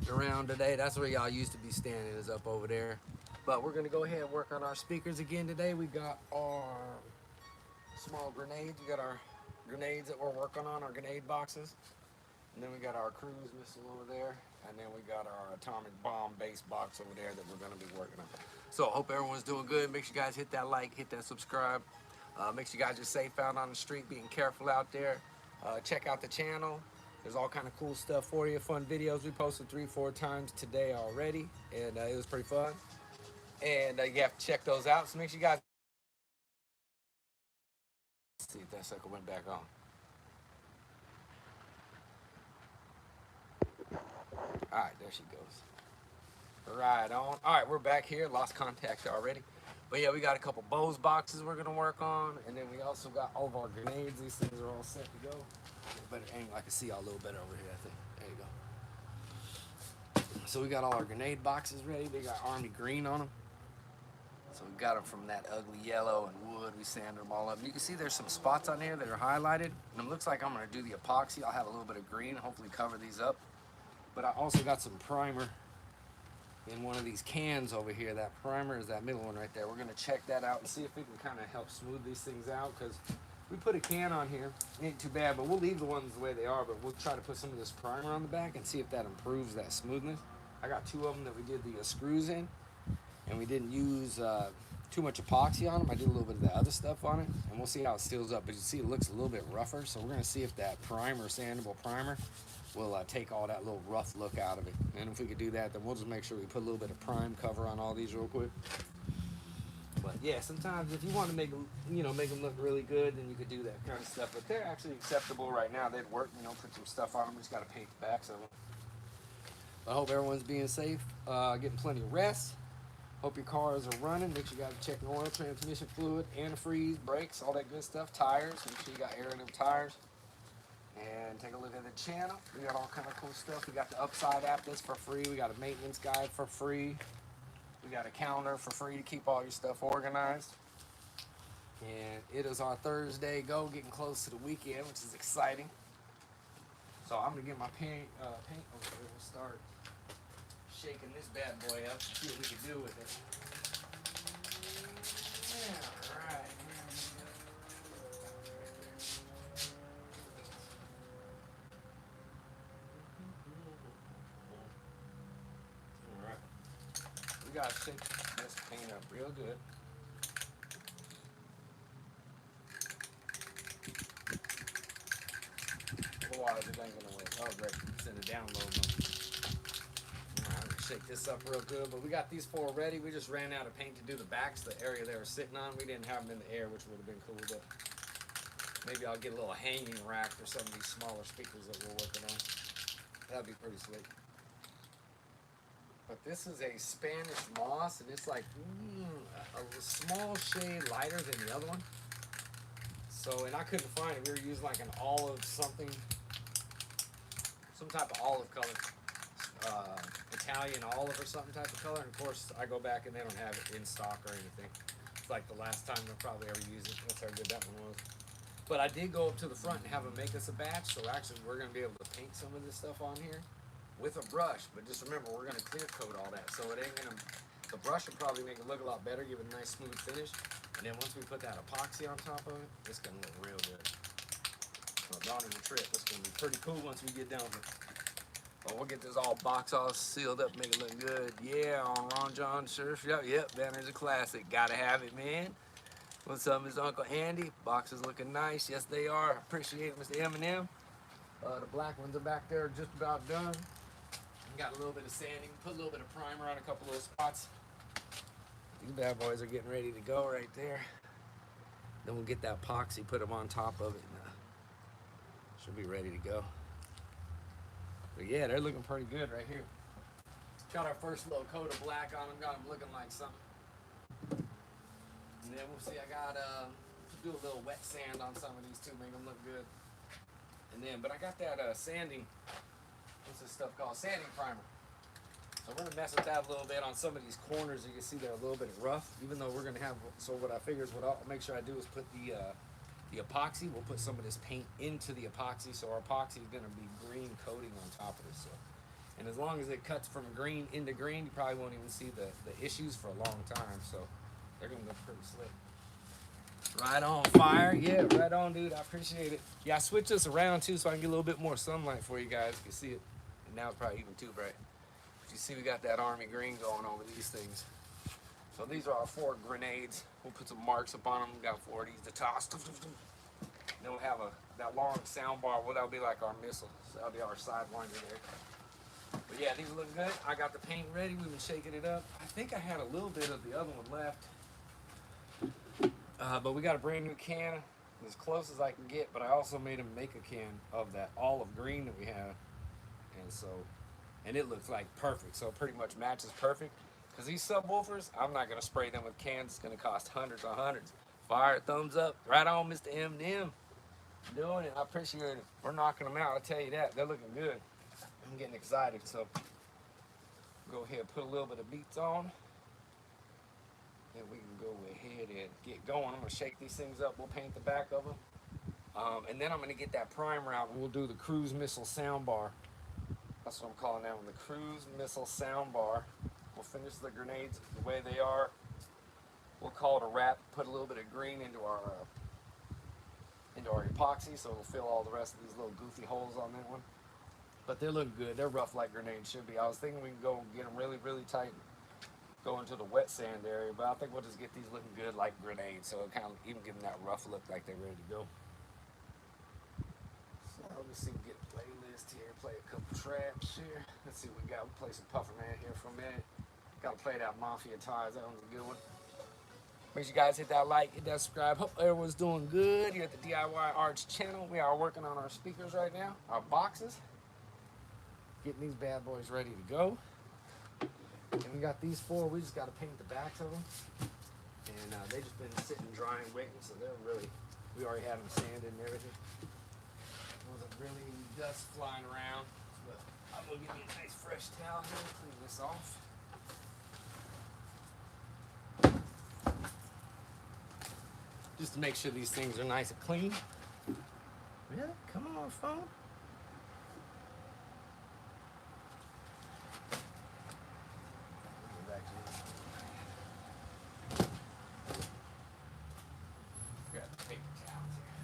around today. That's where y'all used to be standing, is up over there. But we're gonna go ahead and work on our speakers again today. We got our small grenades. We got our grenades that we're working on, our grenade boxes. And then we got our cruise missile over there. And then we got our atomic bomb base box over there that we're gonna be working on. So hope everyone's doing good. Make sure you guys hit that like, hit that subscribe. Make sure you guys are safe out on the street, being careful out there. Check out the channel. There's all kind of cool stuff for you, fun videos. We posted 3-4 times today already, and it was pretty fun. And you have to check those out. So make sure you guys see if that sucker went back on. All right, there she goes. Right on. All right, we're back here. Lost contact already. But yeah, we got a couple Bose boxes we're gonna work on, and then we also got all of our grenades. These things are all set to go. Better aim, I can see y'all a little better over here, I think. There you go. So we got all our grenade boxes ready. They got army green on them. So we got them from that ugly yellow and wood. We sanded them all up. You can see there's some spots on here that are highlighted. And it looks like I'm gonna do the epoxy. I'll have a little bit of green, hopefully cover these up. But I also got some primer in one of these cans over here. That primer is that middle one right there. We're gonna check that out and see if we can kind of help smooth these things out, because we put a can on here, ain't too bad, but we'll leave the ones the way they are, but we'll try to put some of this primer on the back and see if that improves that smoothness. I got 2 of them that we did the screws in, and we didn't use too much epoxy on them. I did a little bit of the other stuff on it, and we'll see how it seals up. But you see it looks a little bit rougher, so we're gonna see if that primer, sandable primer, will take all that little rough look out of it. And if we could do that, then we'll just make sure we put a little bit of prime cover on all these real quick. But yeah, sometimes if you want to make them, make them look really good, then you could do that kind of stuff. But they're actually acceptable right now. They'd work, put some stuff on them. We just got to paint the backs of them. I hope everyone's being safe, getting plenty of rest. Hope your cars are running. Make sure you guys check the oil, transmission fluid, antifreeze, brakes, all that good stuff. Tires, make sure you got air in them tires. And take a look at the channel. We got all kind of cool stuff. We got the Upside app that's for free. We got a maintenance guide for free. We got a calendar for free to keep all your stuff organized. And it is our Thursday go, getting close to the weekend, which is exciting. So I'm gonna get my paint over here. We'll start shaking this bad boy up, see what we can do with it. Yeah, all right. All right. We gotta shake this paint up real good. Otherwise, it ain't gonna work. Oh, great. Send a download mode. Alright, shake this up real good. But we got these 4 ready. We just ran out of paint to do the backs, the area they were sitting on. We didn't have them in the air, which would have been cool. But maybe I'll get a little hanging rack for some of these smaller speakers that we're working on. That'd be pretty sweet. But this is a Spanish moss, and it's like a small shade lighter than the other one. So, and I couldn't find it. We were using like an olive something, some type of olive color, Italian olive or something type of color. And of course, I go back and they don't have it in stock or anything. It's like the last time they'll probably ever use it. That's how good that one was. But I did go up to the front and have them make us a batch. So actually, we're going to be able to paint some of this stuff on here with a brush. But just remember, we're going to clear coat all that. So it ain't going to, the brush will probably make it look a lot better, give it a nice smooth finish. And then once we put that epoxy on top of it, it's going to look real good. So don't even trip. It's going to be pretty cool once we get done with it. But we'll get this all box all sealed up, make it look good. Yeah, on Ron John shirt. Yep, Banner's a classic. Gotta have it, man. What's up, Mr. Uncle Andy? Box is looking nice. Yes, they are. Appreciate it, Mr. Eminem. The black ones are back there just about done. Got a little bit of sanding. Put a little bit of primer on a couple of spots. These bad boys are getting ready to go right there. Then we'll get that epoxy, put them on top of it, and should be ready to go. But yeah, they're looking pretty good right here. Got our first little coat of black on them, got them looking like something. And then we'll see, I got to do a little wet sand on some of these too, make them look good. And then, but I got that sanding, what's this stuff called? Sanding primer. So we're gonna mess with that a little bit on some of these corners. You can see they're a little bit rough, even though we're gonna have, so what I figure is what I'll make sure I do is put the epoxy, we'll put some of this paint into the epoxy. So our epoxy is gonna be green coating on top of this. So And as long as it cuts from green into green, you probably won't even see the issues for a long time. So they're going to look pretty slick. Right on, fire. Yeah, right on, dude. I appreciate it. Yeah, I switched this around too so I can get a little bit more sunlight for you guys. You can see it. And now it's probably even too bright. But you see we got that army green going over these things. So these are our 4 grenades. We'll put some marks up on them. We got 4 of these to toss. Then we'll have that long sound bar. Well, that'll be like our missile. So that'll be our sidewinder there. But yeah, these look good. I got the paint ready. We've been shaking it up. I think I had a little bit of the other one left. But we got a brand new can, as close as I can get. But I also made him make a can of that olive green that we have. And it looks like perfect. So it pretty much matches perfect. Because these subwoofers, I'm not going to spray them with cans. It's going to cost hundreds on hundreds. Fire, thumbs up. Right on, Mr. M&M. Doing it. I appreciate it. We're knocking them out. I'll tell you that. They're looking good. I'm getting excited. So go ahead and put a little bit of beats on. And we can go ahead and get going. I'm going to shake these things up. We'll paint the back of them. And then I'm going to get that primer out. And we'll do the cruise missile soundbar. That's what I'm calling that one. The cruise missile soundbar. We'll finish the grenades the way they are. We'll call it a wrap. Put a little bit of green into our epoxy, so it'll fill all the rest of these little goofy holes on that one. But they're looking good. They're rough like grenades should be. I was thinking we can go and get them really, really tight, go into the wet sand area. But I think we'll just get these looking good like grenades, so it kind of even give them that rough look like they're ready to go. So let me see, we get a playlist here. Play a couple traps here. Let's see what we got. We'll play some Puffer Man here for a minute. Gotta play that Mafia Ties. That one's a good one. Make sure you guys hit that like, hit that subscribe. Hope everyone's doing good here at the DIY Arts channel. We are working on our speakers right now, our boxes. Getting these bad boys ready to go. And we got these 4. We just got to paint the backs of them. And they've just been sitting dry and waiting, so they're really, we already had them sanded and everything. There wasn't really any dust flying around. But I'm going to give me a nice fresh towel here and clean this off. Just to make sure these things are nice and clean. Really? Come on, phone. Grab the paper towels here.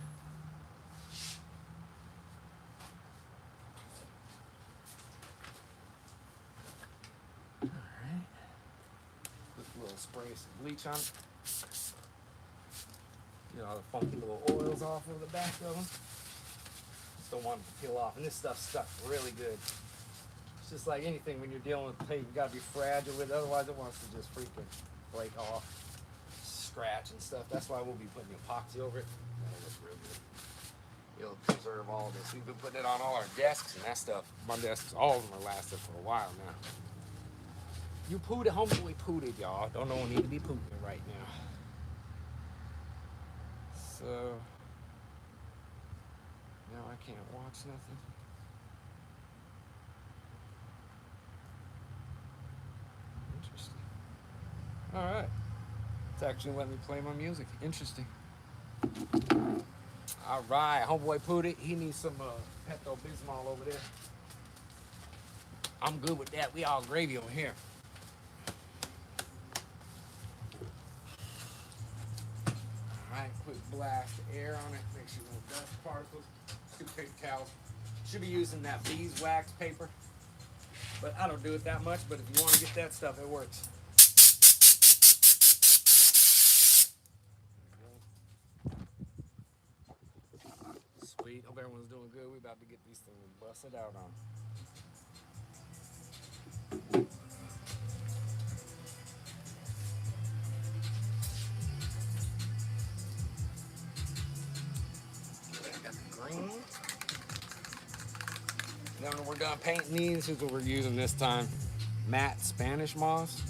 All right. Put a little spray some bleach on it. You know, the funky little oils off of the back of them. Just don't want them to peel off. And this stuff's stuck really good. It's just like anything when you're dealing with paint, you gotta be fragile with it, otherwise it wants to just freaking break off, scratch and stuff. That's why we'll be putting epoxy over it. That'll look real good. It'll preserve all of this. We've been putting it on all our desks and that stuff. My desks, all of them are lasted for a while now. You pooted, homeboy pooted, y'all. Don't know need to be pooting right now. So now I can't watch nothing. Interesting. All right. It's actually letting me play my music. Interesting. All right. Homeboy Pootie, he needs some Pepto-Bismol over there. I'm good with that. We all gravy over here. Alright, quick blast of air on it, make sure no dust particles. 2 paper towels. Should be using that beeswax paper, but I don't do it that much. But if you want to get that stuff, it works. Sweet, hope everyone's doing good. We're about to get these things busted out on. Then when we're done painting these, here's what we're using this time. Matte Spanish moss.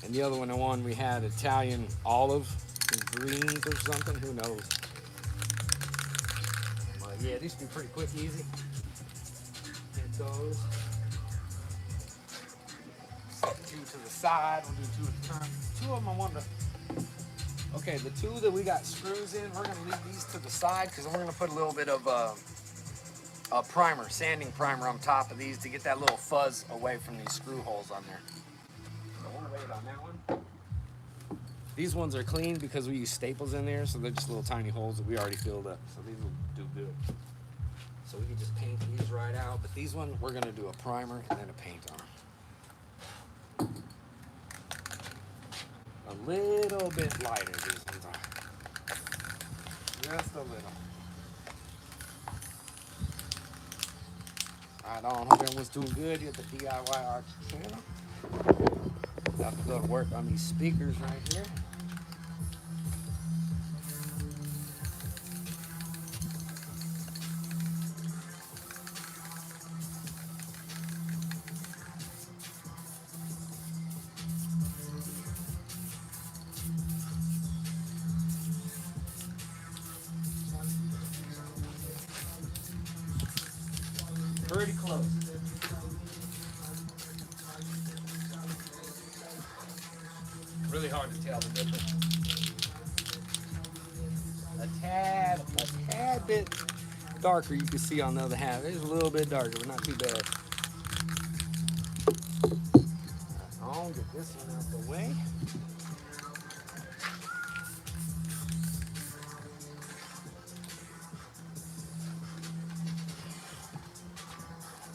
And the other one we had Italian olive and greens or something, who knows. But yeah, these should be pretty quick, easy. Hit those. Set 2 to the side, we'll do 2 at a time. 2 of them I wonder. Okay, the 2 that we got screws in, we're gonna leave these to the side because we're gonna put a little bit of a primer, sanding primer on top of these to get that little fuzz away from these screw holes on there. So we'll wait on that one. These ones are clean because we use staples in there, so they're just little tiny holes that we already filled up. So these will do good. So we can just paint these right out. But these ones, we're gonna do a primer and then a paint on them. A little bit lighter, these ones are. Just a little. Right on, hope everyone's doing good here at the DIY Arts channel. About to go to work on these speakers right here. Pretty close. Really hard to tell the difference. A tad bit darker you can see on the other half. It's a little bit darker, but not too bad. I'll get this one out the way.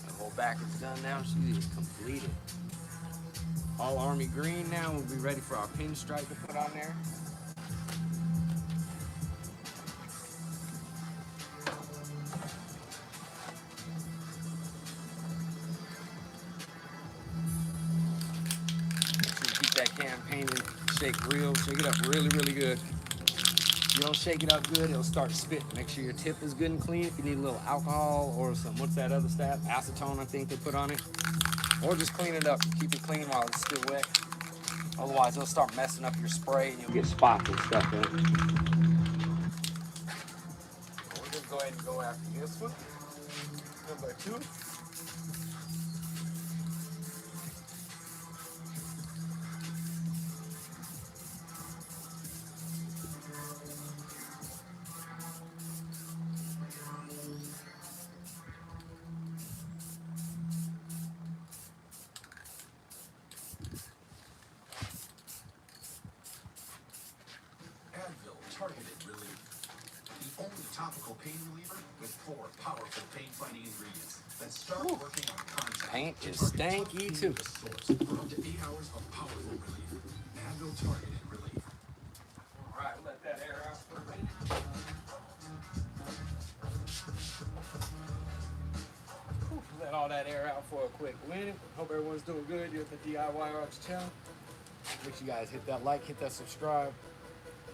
The whole back is done now. She is completed. All army green now. We'll be ready for our pinstripe to put on there. Keep that can painted, shake it up really, really good. If you don't shake it up good, it'll start spitting. Make sure your tip is good and clean. If you need a little alcohol or some, what's that other stuff? Acetone, I think they put on it. Or just clean it up. Keep it clean while it's still wet. Otherwise, it'll start messing up your spray and you'll get spots and stuff in it. We're gonna go ahead and go after this one. Number 2. Targeted relief. The only topical pain reliever with 4 powerful pain-fighting ingredients that start working on contact. Paint is stanky too. Source for up to 8 hours of powerful relief. Advil targeted relief. All right, let that air out for a minute. Let all that air out for a quick minute. Hope everyone's doing good. You're at the DIY Arts channel. Make sure you guys hit that like, hit that subscribe.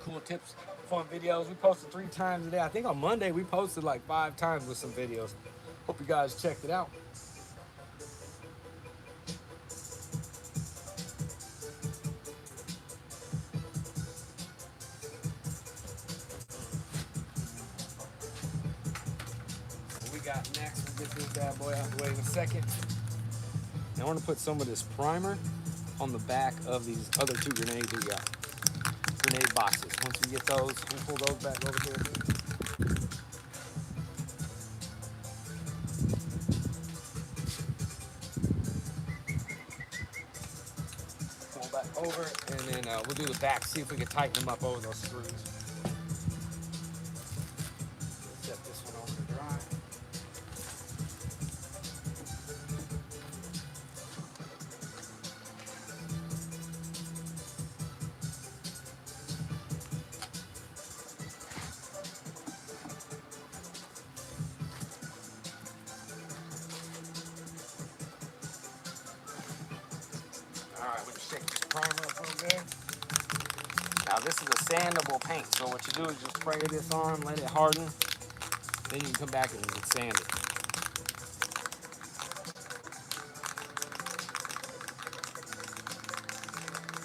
Cool tips, fun videos. We posted 3 times a day. I think on Monday we posted like 5 times with some videos. Hope you guys checked it out. What we got next, we'll get this bad boy out the way in a second. Now I want to put some of this primer on the back of these other 2 grenades we got. Grenade boxes. Once we get those, we'll pull those back over here. Pull back over, and then we'll do the back, see if we can tighten them up over those screws. Set this one over to dry. Alright, we're going to shake this primer up real good. Now this is a sandable paint, so what you do is just spray this on, let it harden, then you can come back and sand it.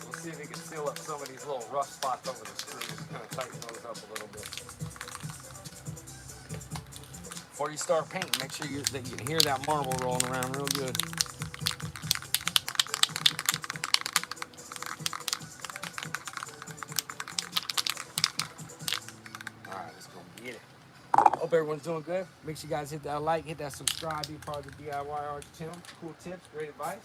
We'll see if we can seal up some of these little rough spots over the screws, kind of tighten those up a little bit. Before you start painting, make sure that you can hear that marble rolling around real good. Hope everyone's doing good. Make sure you guys hit that like, hit that subscribe, be part of the DIY art channel. Cool tips, great advice.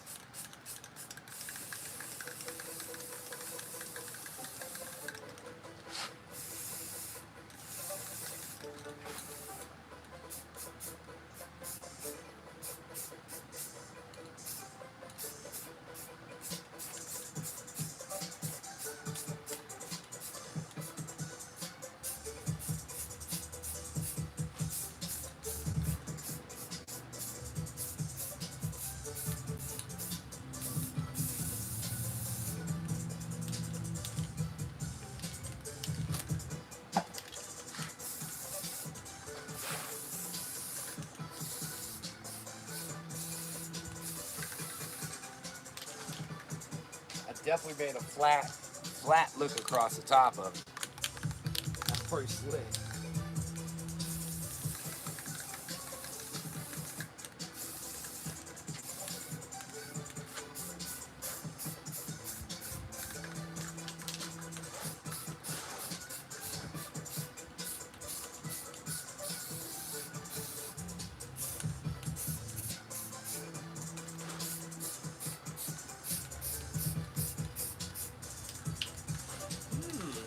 I definitely made a flat look across the top of it. That's pretty slick.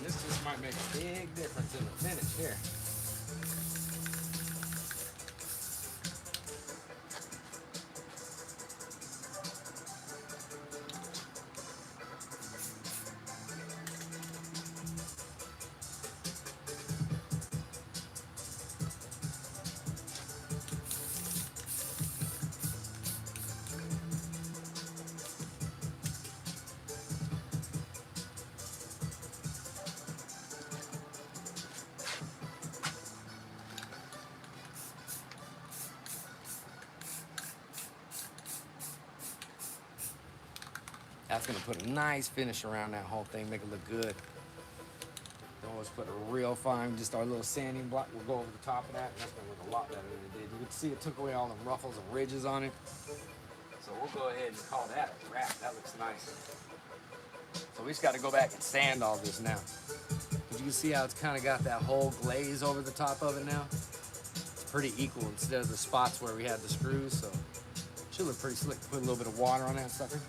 This just might make a big difference in the finish here. That's gonna put a nice finish around that whole thing, make it look good. Don't always put a real fine, just our little sanding block. We'll go over the top of that, and that's gonna look a lot better than it did. You can see it took away all the ruffles and ridges on it. So we'll go ahead and call that a wrap. That looks nice. So we just gotta go back and sand all this now. But you can see how it's kind of got that whole glaze over the top of it now. It's pretty equal instead of the spots where we had the screws, so it should look pretty slick. Put a little bit of water on that sucker.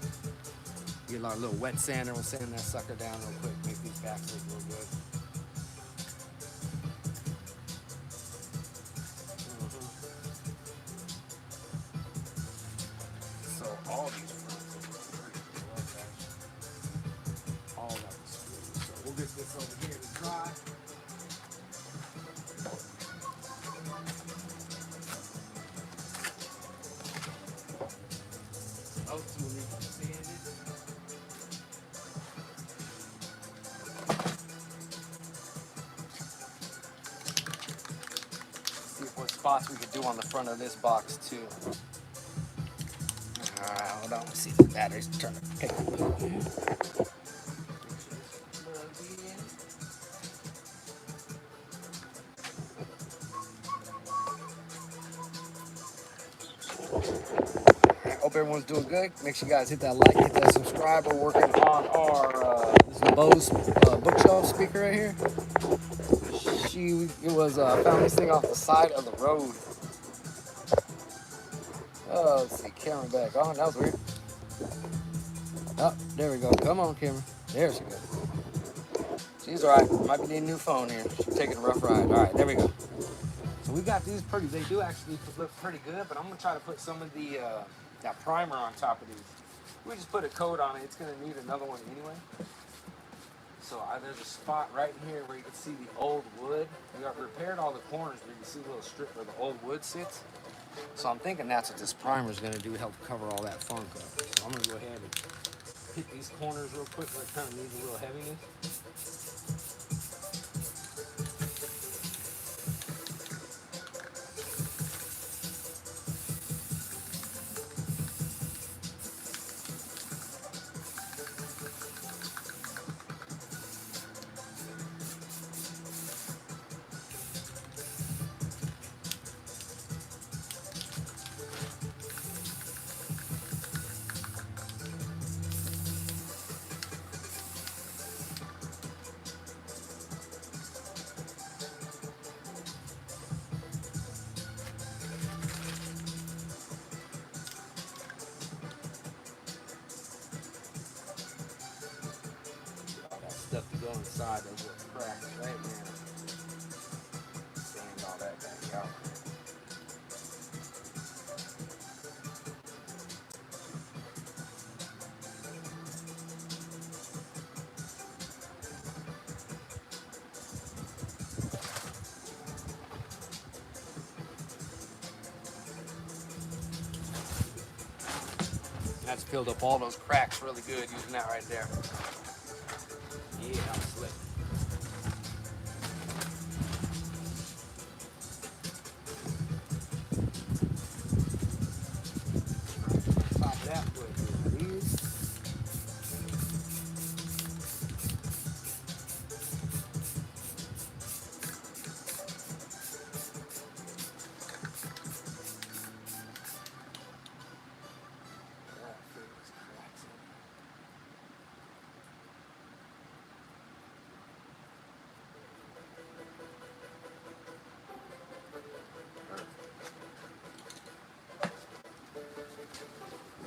Get our little wet sander, we'll sand that sucker down real quick, make these backs look real good. So all these fronts are pretty rough, actually. All got the screws. So we'll get this over here to dry. Those two will need to be sanded. Spots we could do on the front of this box too. Alright, hold on. Let's see if the battery's trying to pick a little bit. Hope everyone's doing good. Make sure you guys hit that like, hit that subscribe. We're working on our this is the Bose bookshelf speaker right here. Found this thing off the side of the road. Oh, let's see, camera back on. That was weird. Oh, there we go. Come on, camera. There she goes. She's all right. Might be needing a new phone here. She's taking a rough ride. All right, there we go. So we got these pretty. They do actually look pretty good, but I'm gonna try to put some of the that primer on top of these. We just put a coat on it. It's gonna need another one anyway. So there's a spot right here where you can see the old wood. We got repaired all the corners where you can see the little strip where the old wood sits. So I'm thinking that's what this primer is going to do, help cover all that funk up. So I'm going to go ahead and hit these corners real quick where it kind of needs a little heaviness. stuff to go inside those little cracks, right, man? Sand all that back out. That's filled up all those cracks really good using that right there. Yeah, I'm slick. Top of that, put these.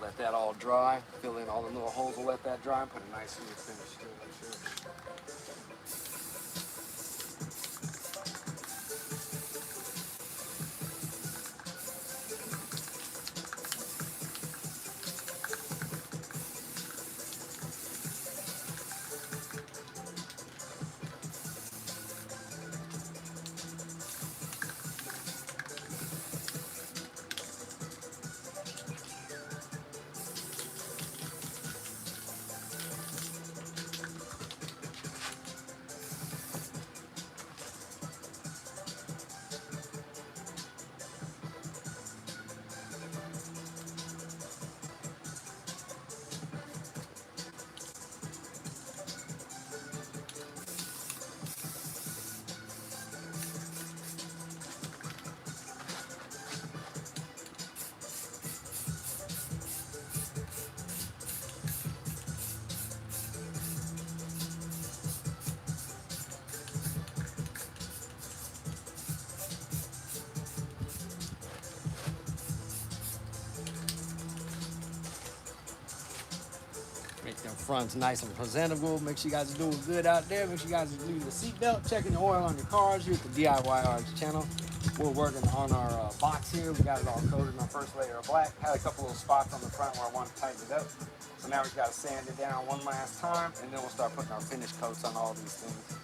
Let that all dry. Fill in all the little holes. We'll let that dry and put a nice smooth finish to it, I'm sure. Make them fronts nice and presentable. Make sure you guys are doing good out there. Make sure you guys are using the seatbelt, checking the oil on your cars here at the DIY Arts channel. We're working on our box here. We got it all coated in our first layer of black. Had a couple little spots on the front where I wanted to tighten it up. So now we've got to sand it down one last time, and then we'll start putting our finish coats on all these things.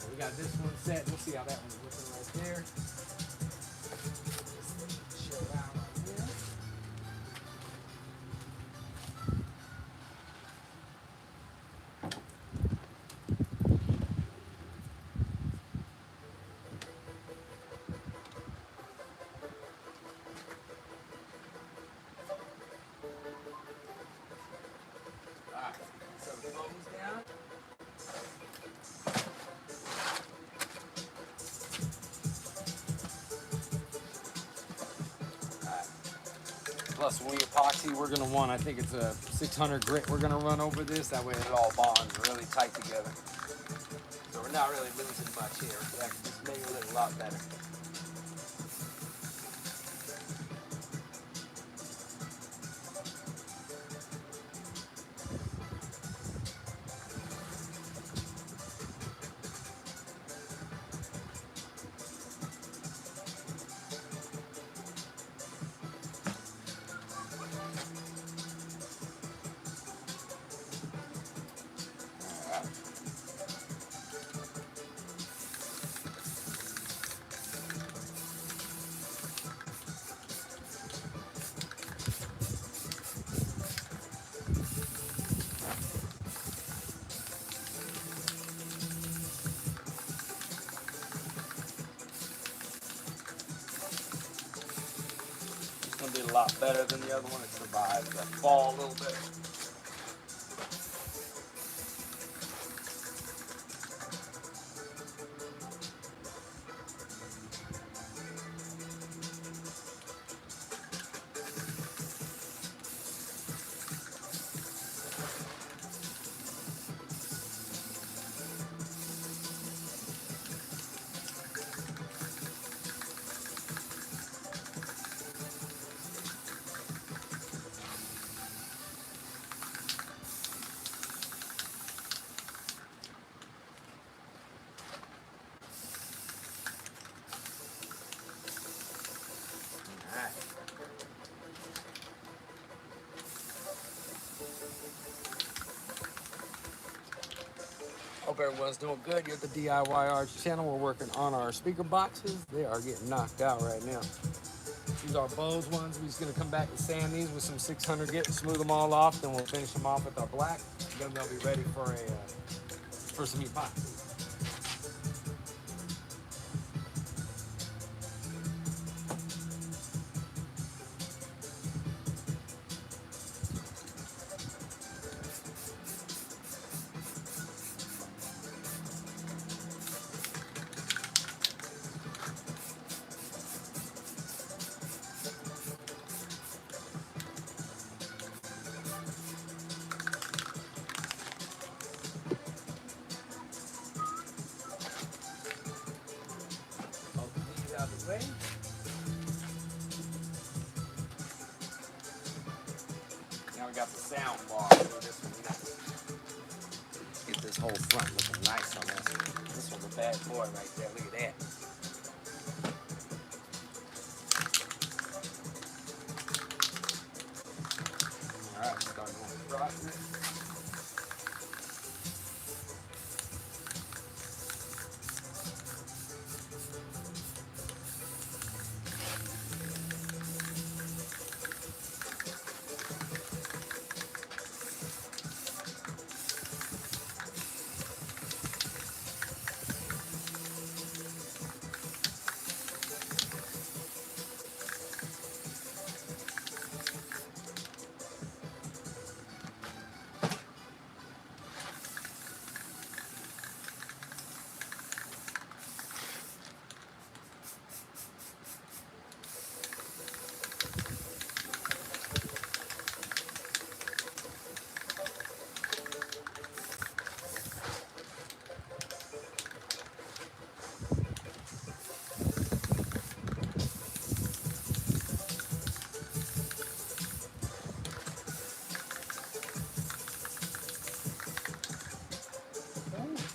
So we got this one set. We'll see how that one's looking right there. Show it out right there. Alright, so the bubbles down. Alright. Plus we epoxy, we're gonna want, I think it's a 600 grit we're gonna run over this. That way it all bonds really tight together. So we're not really losing much here. That just made it look a lot better. It's gonna be a lot better than the other one. It survived the fall a little bit. Hope everyone's doing good. You're at the DIY Arts channel. We're working on our speaker boxes. They are getting knocked out right now. These are Bose ones. We're just gonna come back and sand these with some 600 grit, smooth them all off. Then we'll finish them off with our black. Then they'll be ready for some epoxy. Out of the way. Now we got the sound bar. This one nice. Let's get this whole front looking nice on this one. This one's a bad boy right there. Look at that. Alright, starting on the process.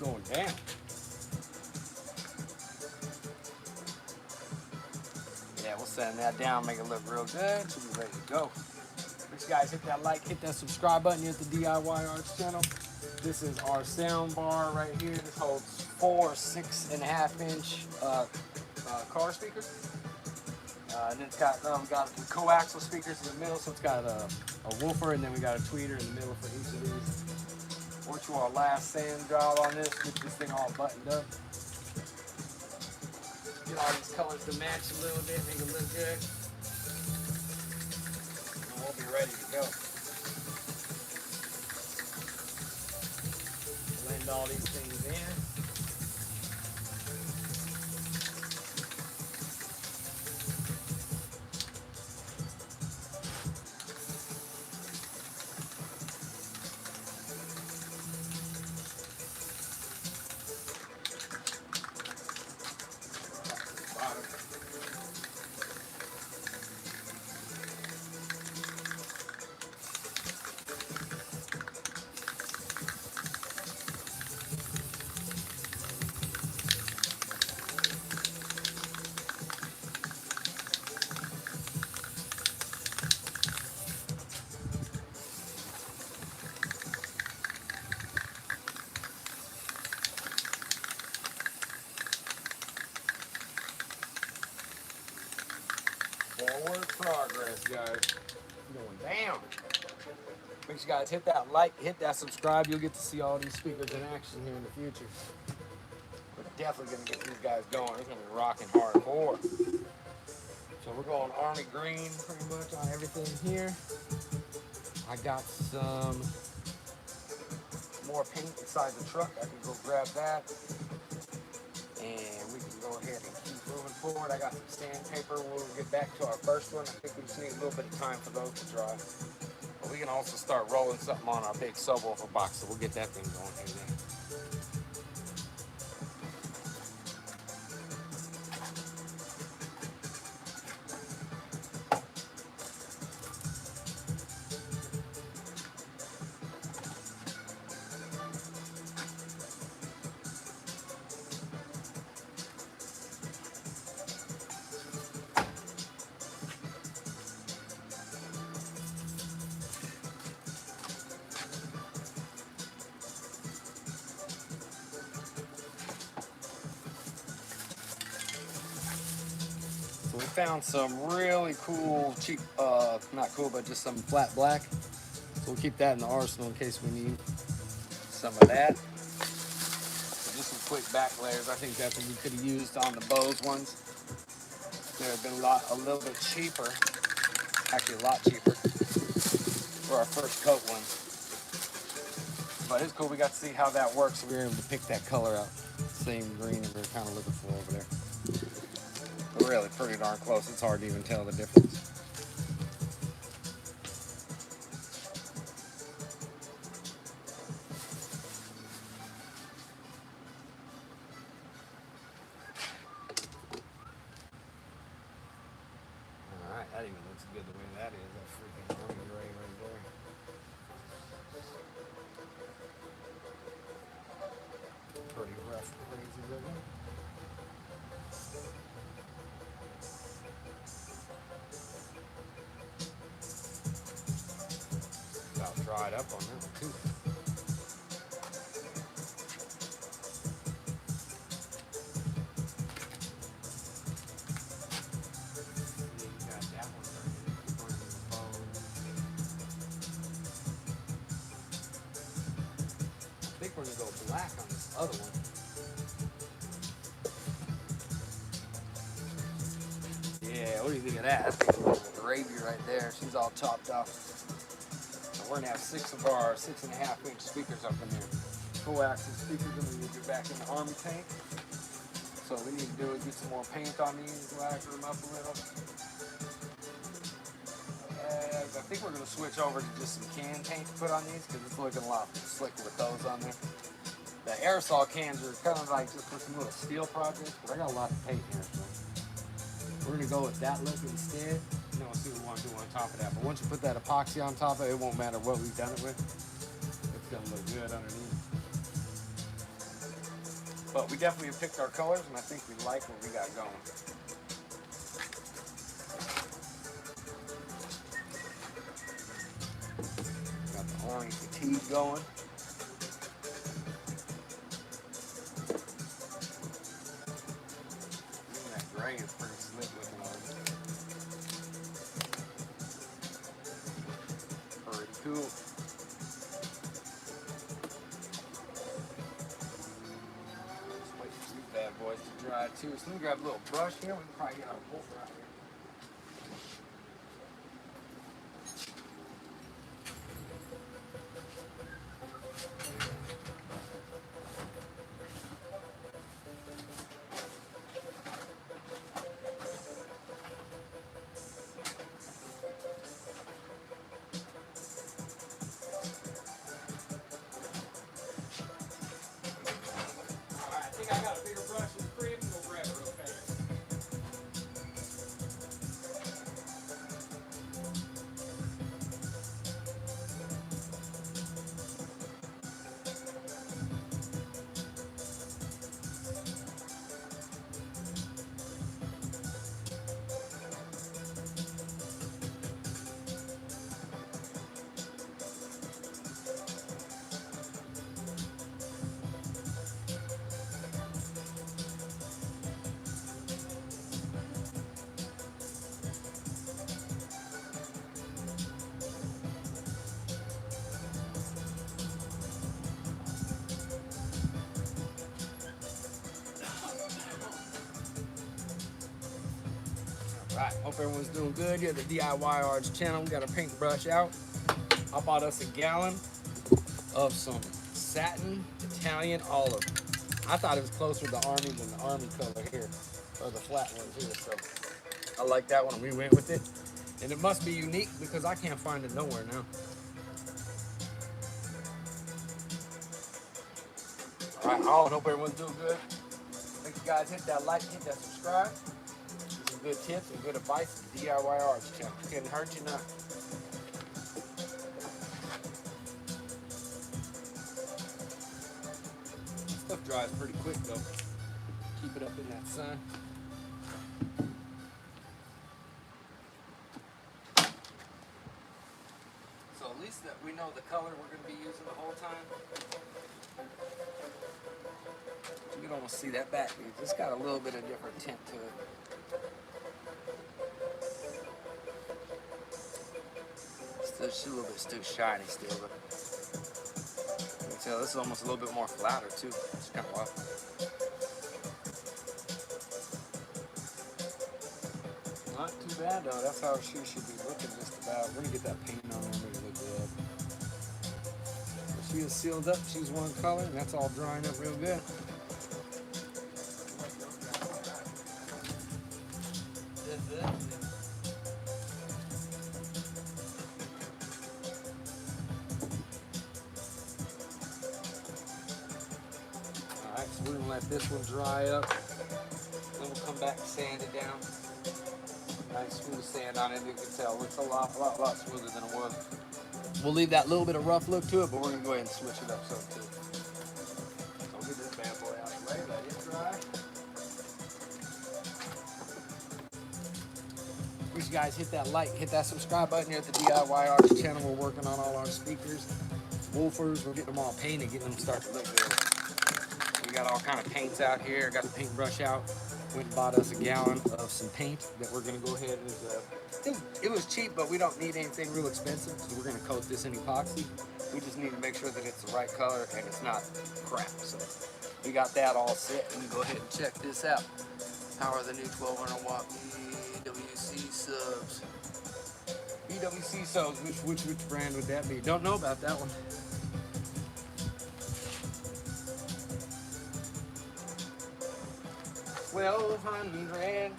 Going down. Yeah, we'll sand that down, make it look real good. Should be ready to go. Make sure you guys hit that like, hit that subscribe button here at the DIY Arts channel. This is our sound bar right here. This holds 4 6.5-inch car speakers. And it's got we got the coaxial speakers in the middle, so it's got a woofer, and then we got a tweeter in the middle for each of these. Work to our last sand job on this, get this thing all buttoned up. Get all these colors to match a little bit, make it look good. And we'll be ready to go. Blend all these things in. Forward progress, guys. Going down. Make sure you guys hit that like, hit that subscribe. You'll get to see all these speakers in action here in the future. We're definitely going to get these guys going. It's going to be rocking hardcore. So we're going army green pretty much on everything here. I got some more paint inside the truck. I can go grab that. And we can go ahead and keep moving forward. I got some sandpaper. We'll get back to our first one. I think we just need a little bit of time for those to dry. But we can also start rolling something on our big subwoofer box, so we'll get that thing going here then. found some really cool, cheap, not cool, but just some flat black. So we'll keep that in the arsenal in case we need some of that. So just some quick back layers. I think that's what we could have used on the Bose ones. They would have been a little bit cheaper, actually a lot cheaper for our first coat one. But it's cool. We got to see how that works. We were able to pick that color out. Same green that we were kind of looking for over there. But really pretty darn close. It's hard to even tell the difference. Alright, that even looks good the way that is. That freaking army ray right there. Pretty rough, crazy looking. About dried up on that one too. I think we're gonna go black on this other one. Yeah, what do you think of that? That's a little gravy right there. She's all chopped off. So we're gonna have 6.5 inch speakers up in there. Coaxial speakers, and we need to get back in the army tank. So what we need to do is get some more paint on these, lacquer them up a little. I think we're gonna switch over to just some can paint to put on these because it's looking a lot slicker with those on there. The aerosol cans are kind of like just for some little steel projects, but I got a lot of paint here, so we're gonna go with that look instead. And then we'll see what we want to do on top of that. But once you put that epoxy on top of it, it won't matter what we've done it with. It's gonna look good underneath. But we definitely have picked our colors, and I think we like what we got going. Got the orange fatigue going. Even that gray is pretty slick looking on it. Pretty cool. Just wait for these bad boys to dry too. So let me grab a little brush here. We can probably get our wolf right here. I got a bigger brush in the crib, and we'll grab it real fast. Alright, hope everyone's doing good. You're at the DIY Arts channel. We got a paintbrush out. I bought us a gallon of some satin Italian olive. I thought it was closer to the army than the army color here, or the flat one here. So I like that one. We went with it, and it must be unique because I can't find it nowhere now. All right, I hope everyone's doing good. Make you guys hit that like, hit that subscribe. Get some good tips and good advice to the DIY Arts channel. Couldn't hurt you none. Stuff dries pretty quick though. Keep it up in that sun. So at least that we know the color we're going to be using the whole time. You can almost see that back. It's got a little bit of different tint to it. She's a little bit still shiny still, but you can tell this is almost a little bit more flatter too. It's kind of wild. Not too bad though. That's how she should be looking just about. We're gonna get that paint on there and make it look good. She is sealed up. She's one color, and that's all drying up real good. Alright, so we're gonna let this one dry up. Then we'll come back and sand it down. Nice smooth sand on it. You can tell it looks a lot smoother than it was. We'll leave that little bit of rough look to it, but we're gonna go ahead and switch it up some too. So I'll get this bad boy out of the way, let it dry. Please, you guys, hit that like, hit that subscribe button here at the DIY Arts channel. We're working on all our speakers, woofers. We're getting them all painted, getting them starting to look good. We got all kind of paints out here. Got the paintbrush out. Went and bought us a gallon of some paint that we're gonna go ahead and it was cheap, but we don't need anything real expensive, so we're gonna coat this in epoxy. We just need to make sure that it's the right color and it's not crap. So we got that all set. And go ahead and check this out. How are the new 1200 watt BWC subs? BWC subs. Which brand would that be? Don't know about that one. 1200.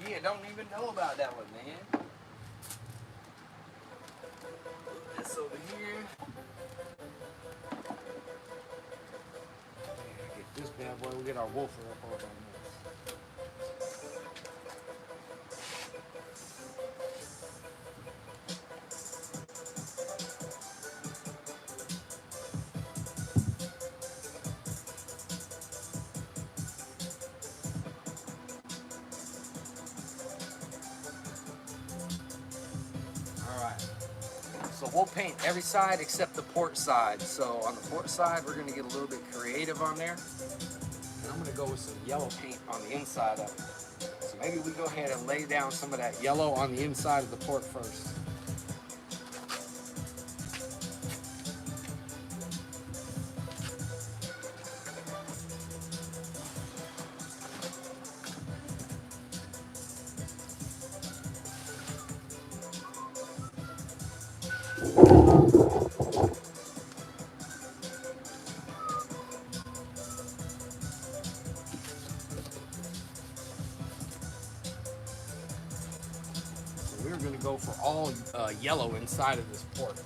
Yeah, don't even know about that one, man. Put this over here. Get this bad boy. We'll get our woofer up over on this. So we'll paint every side except the port side. So on the port side, we're gonna get a little bit creative on there. And I'm gonna go with some yellow paint on the inside of it. So maybe we go ahead and lay down some of that yellow on the inside of the port first. We're going to go for all yellow inside of this port.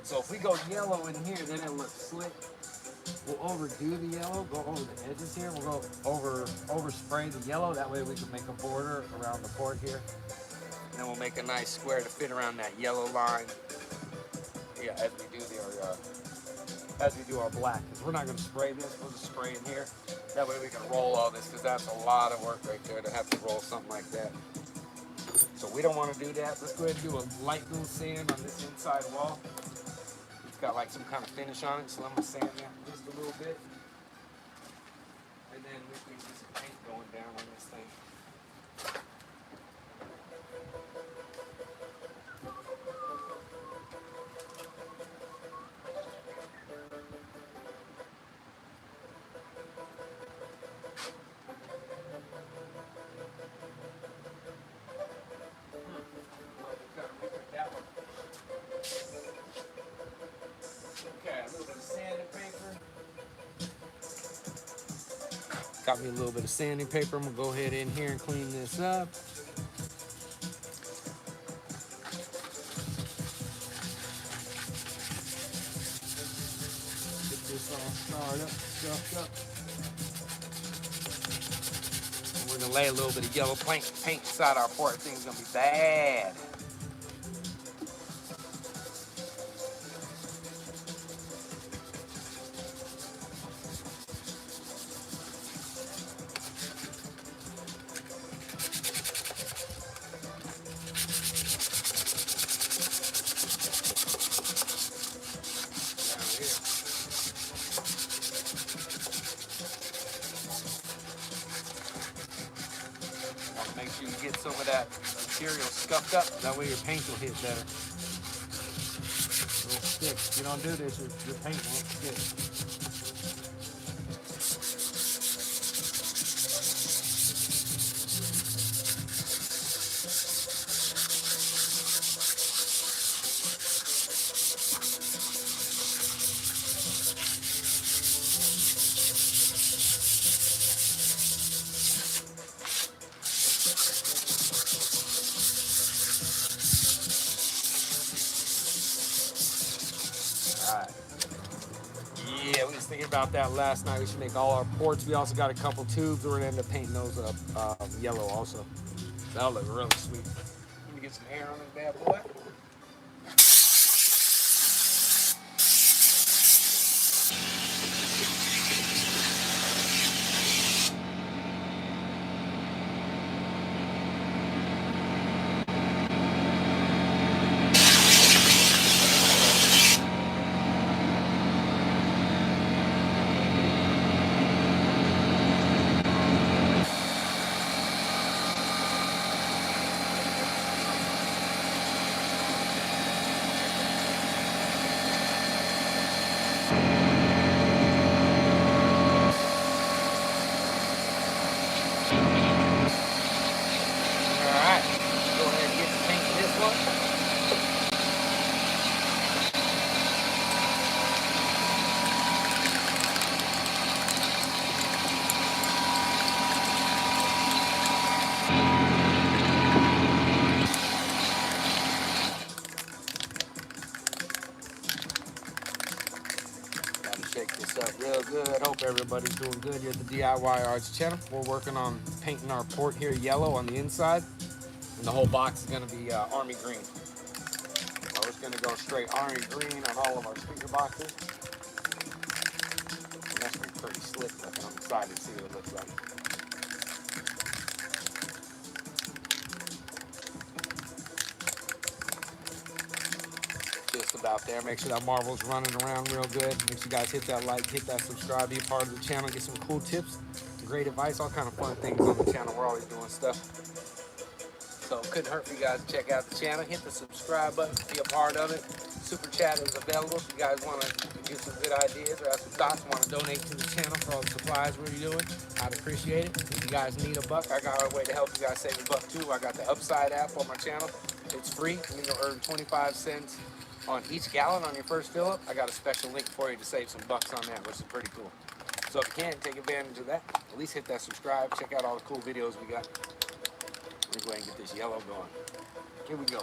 So if we go yellow in here, then it'll look slick. We'll overdo the yellow, go over the edges here. We'll go over spray the yellow. That way we can make a border around the port here. And then we'll make a nice square to fit around that yellow line. Yeah, as we do our black. Because we're not going to spray this, we'll just spray in here. That way we can roll all this, because that's a lot of work right there to have to roll something like that. So we don't want to do that. Let's go ahead and do a light little sand on this inside wall. It's got like some kind of finish on it, so I'm going to sand that just a little bit. And then we can get some paint going down on this thing. Got me a little bit of sanding paper. I'm gonna go ahead in here and clean this up. Get this all started up, stuffed up. And we're gonna lay a little bit of yellow paint inside our port. Thing's gonna be bad. some of that material scuffed up. That way your paint will hit better. It'll stick. If you don't do this, your paint won't stick. Alright. Yeah, we was thinking about that last night. We should make all our ports. We also got a couple tubes. We're gonna end up painting those yellow also. That'll look really sweet. Let me get some air on this bad boy. Alright, go ahead and get the paint for this one. Gotta shake this up real good. Hope everybody's doing good here at the DIY Arts channel. We're working on painting our port here yellow on the inside. And the whole box is gonna be army green. So we're just gonna go straight army green on all of our speaker boxes. And that's gonna be pretty slick looking. I'm excited to see what it looks like. Just about there. Make sure that marble's running around real good. Make sure you guys hit that like, hit that subscribe, be a part of the channel, get some cool tips, great advice, all kind of fun things on the channel. We're always doing stuff. So it couldn't hurt for you guys to check out the channel. Hit the subscribe button, be a part of it. Super chat is available if you guys want to get some good ideas or have some thoughts, want to donate to the channel for all the supplies we're doing. I'd appreciate it. If you guys need a buck, I got a way to help you guys save a buck too. I got the Upside app on my channel. It's free and you'll earn 25 cents on each gallon on your first fill up. I got a special link for you to save some bucks on that, which is pretty cool. So if you can, take advantage of that. At least hit that subscribe. Check out all the cool videos we got. Let me go ahead and get this yellow going. Here we go.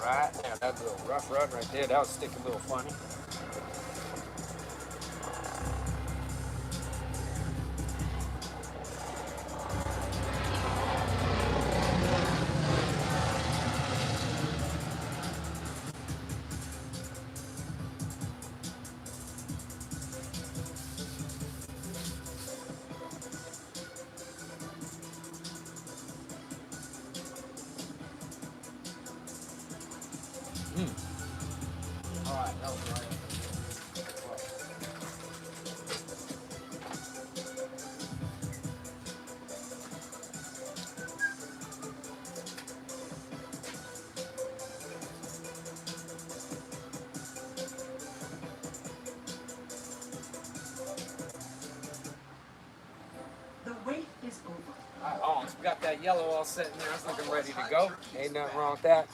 Right, yeah, that's a little rough run right there. That was sticking a little funny. All right, that was right. The wait is over. All right, so we got that yellow all set in there. It's looking ready to go. Ain't nothing wrong with that.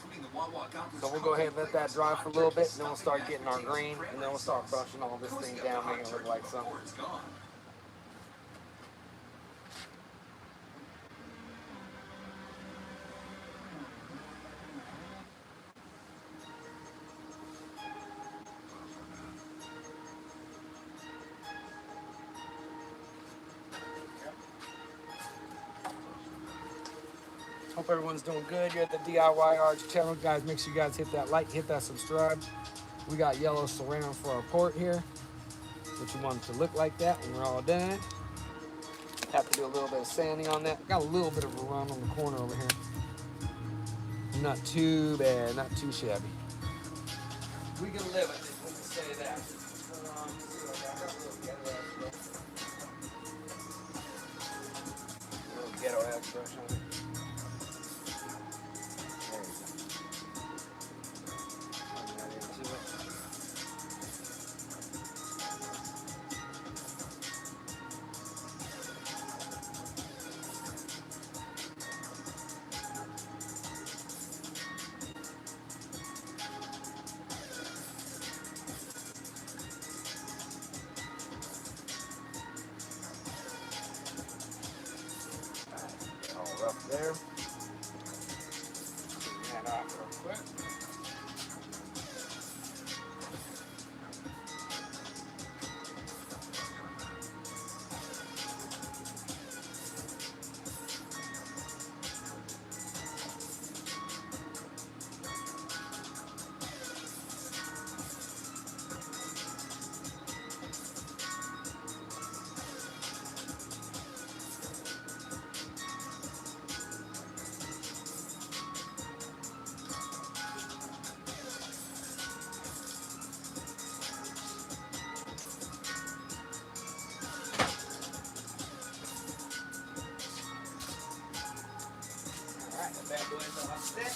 So we'll go ahead and let that dry for a little bit, and then we'll start getting our green, and then we'll start brushing all this thing down, making it look like something. Hope everyone's doing good. You're at the DIY Arch channel. Guys, make sure you guys hit that like, hit that subscribe. We got yellow surround for our port here, which we want it to look like that when we're all done. Have to do a little bit of sanding on that. Got a little bit of a run on the corner over here. Not too bad, not too shabby. We can live with it, we can say that. Little ghetto axe brush on it. All rough there. Clean that off real quick. Alright, the bad boys are all set.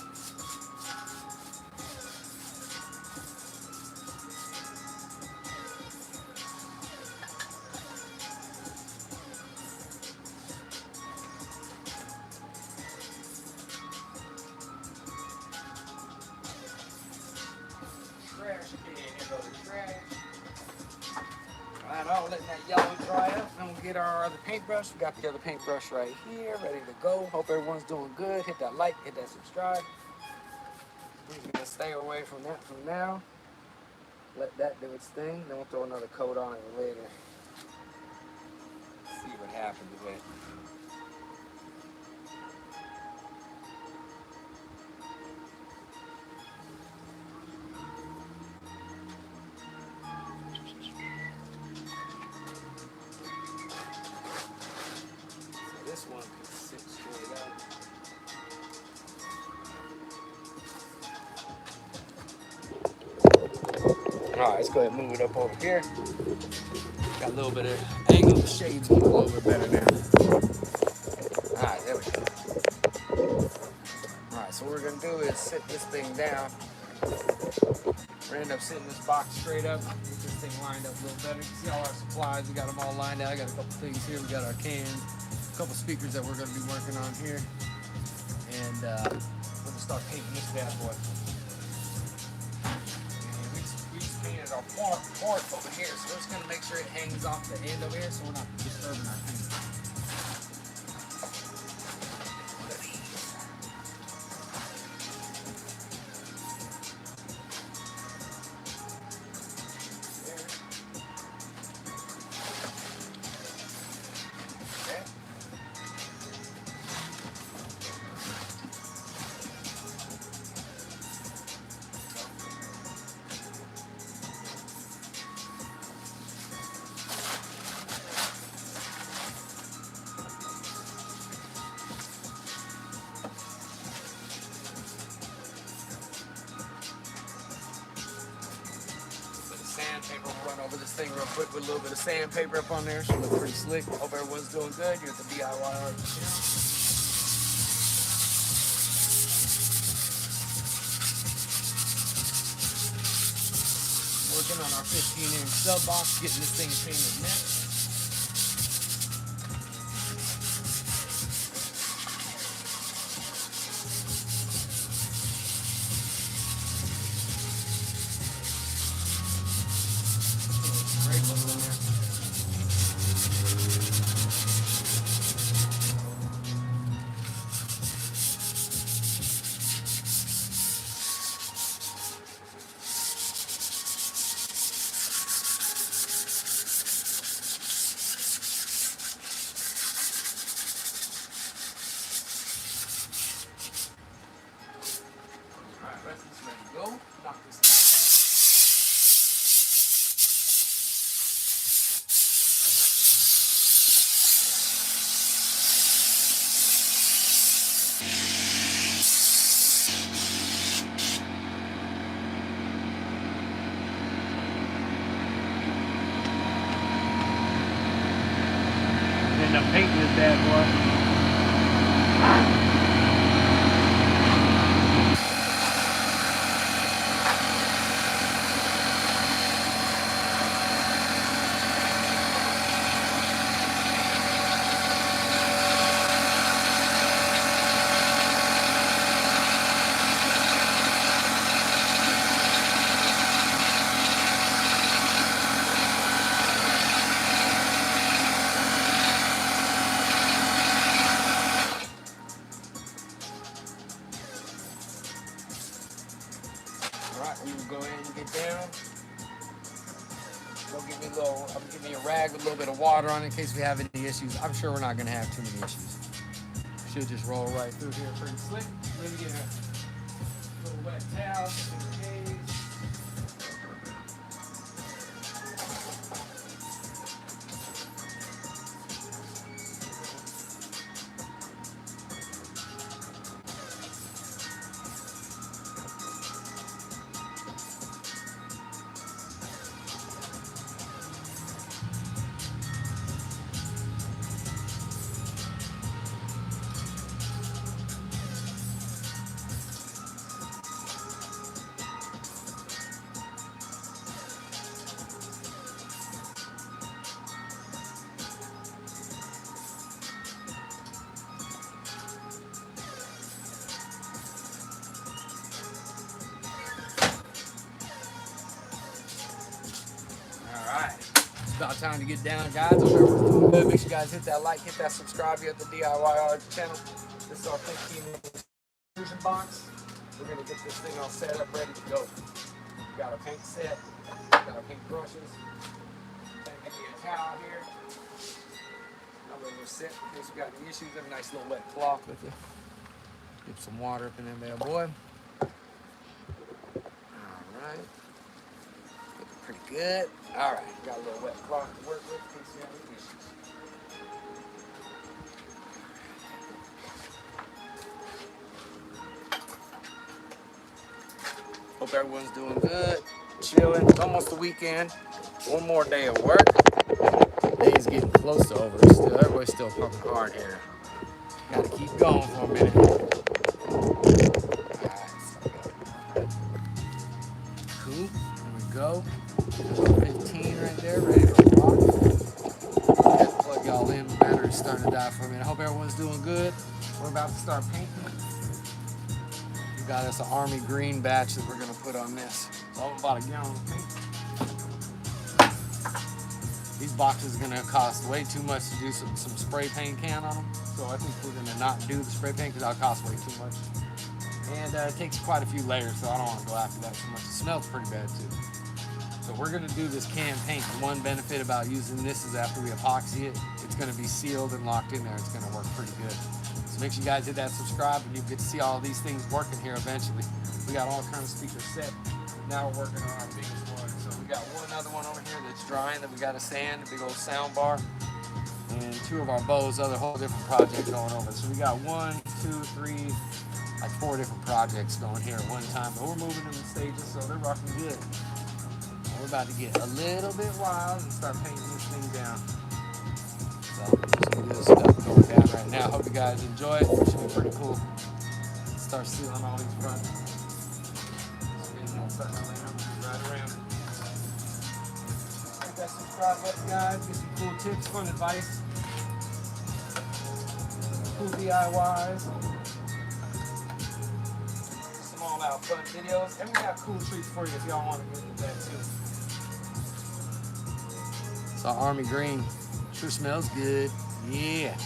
Trash can, here goes the trash. Alright, I'll let that yellow dry up, and we'll get our other paintbrush. We got the other paintbrush right here, ready to go. Hope everyone's doing good. Hit that like, hit that subscribe. We're gonna stay away from that from now. Let that do its thing. Then we'll throw another coat on it later. See what happens with it. So this one can sit straight up. All right, let's go ahead and move it up over here. Got a little bit of angle, the shades look a little bit better now. All right, there we go. All right, so what we're gonna do is sit this thing down. We're gonna end up sitting this box straight up, get this thing lined up a little better. See all our supplies, we got them all lined out. I got a couple things here, we got our cans, a couple speakers that we're gonna be working on here. And we'll just start painting this bad boy. We just painted our port over here, so we're just gonna make sure it hangs off the end over here so we're not disturbing our paint. sandpaper. We'll run over this thing real quick with a little bit of sandpaper up on there. Should look pretty slick. Hope everyone's doing good. You're at the DIY Art channel. Working on our 15-inch sub box, getting this thing painted next. Great looking in there. Alright, rest of this ready to go. Knock this top off. End up painting this bad boy. Alright, we will go ahead and get down. Go give me a little, give me a rag with a little bit of water on it in case we have any issues. I'm sure we're not going to have too many issues. Should just roll right through here pretty slick. Maybe get a little wet towel, just in case. Alright, it's about time to get down, guys. Hope everyone's doing good. Make sure you guys hit that like, hit that subscribe here at the DIY Art channel. This is our 15-inch extrusion box. We're going to get this thing all set up, ready to go. We got our paint set, we got our paint brushes. Then give me a towel here. Now we're set in case we got any issues. Have a nice little wet cloth with you. Get some water up in there, boy. Alright. Pretty good. Alright, got a little wet cloth to work with in case you have any issues. Hope everyone's doing good, chilling. It's almost the weekend. One more day of work. Day's getting close to over. Still, everybody's still pumping hard here. Gotta keep going for a minute. Alright, cool. There we go. 15 right there, ready to rock. Plug y'all in. The battery's starting to die for a minute. I hope everyone's doing good. We're about to start painting. We got us an army green batch that we're gonna put on this. So I'm about a gallon of paint. These boxes are gonna cost way too much to do some spray paint can on them. So I think we're gonna not do the spray paint because that'll cost way too much. And it takes quite a few layers, so I don't want to go after that too much. It smells pretty bad too. So we're gonna do this can paint. One benefit about using this is after we epoxy it, it's gonna be sealed and locked in there. It's gonna work pretty good. So make sure you guys hit that subscribe and you get to see all these things working here eventually. We got all kinds of speakers set. Now we're working on our biggest one. So we got one other one over here that's drying that we got to sand, a big old sound bar. And two of our bows, other whole different projects going over. So we got 1, 2, 3, like 4 different projects going here at one time. But we're moving them in stages, so they're rocking good. We're we're about to get a little bit wild and start painting this thing down. So some good stuff going down right now. Hope you guys enjoy it. It should be pretty cool. Start sealing all these fronts. Start right around. Hit that subscribe button, guys. Get some cool tips, fun advice, cool DIYs, some all-out fun videos, and we got cool treats for you if y'all want to get into that too. So Army Green sure smells good. Yeah.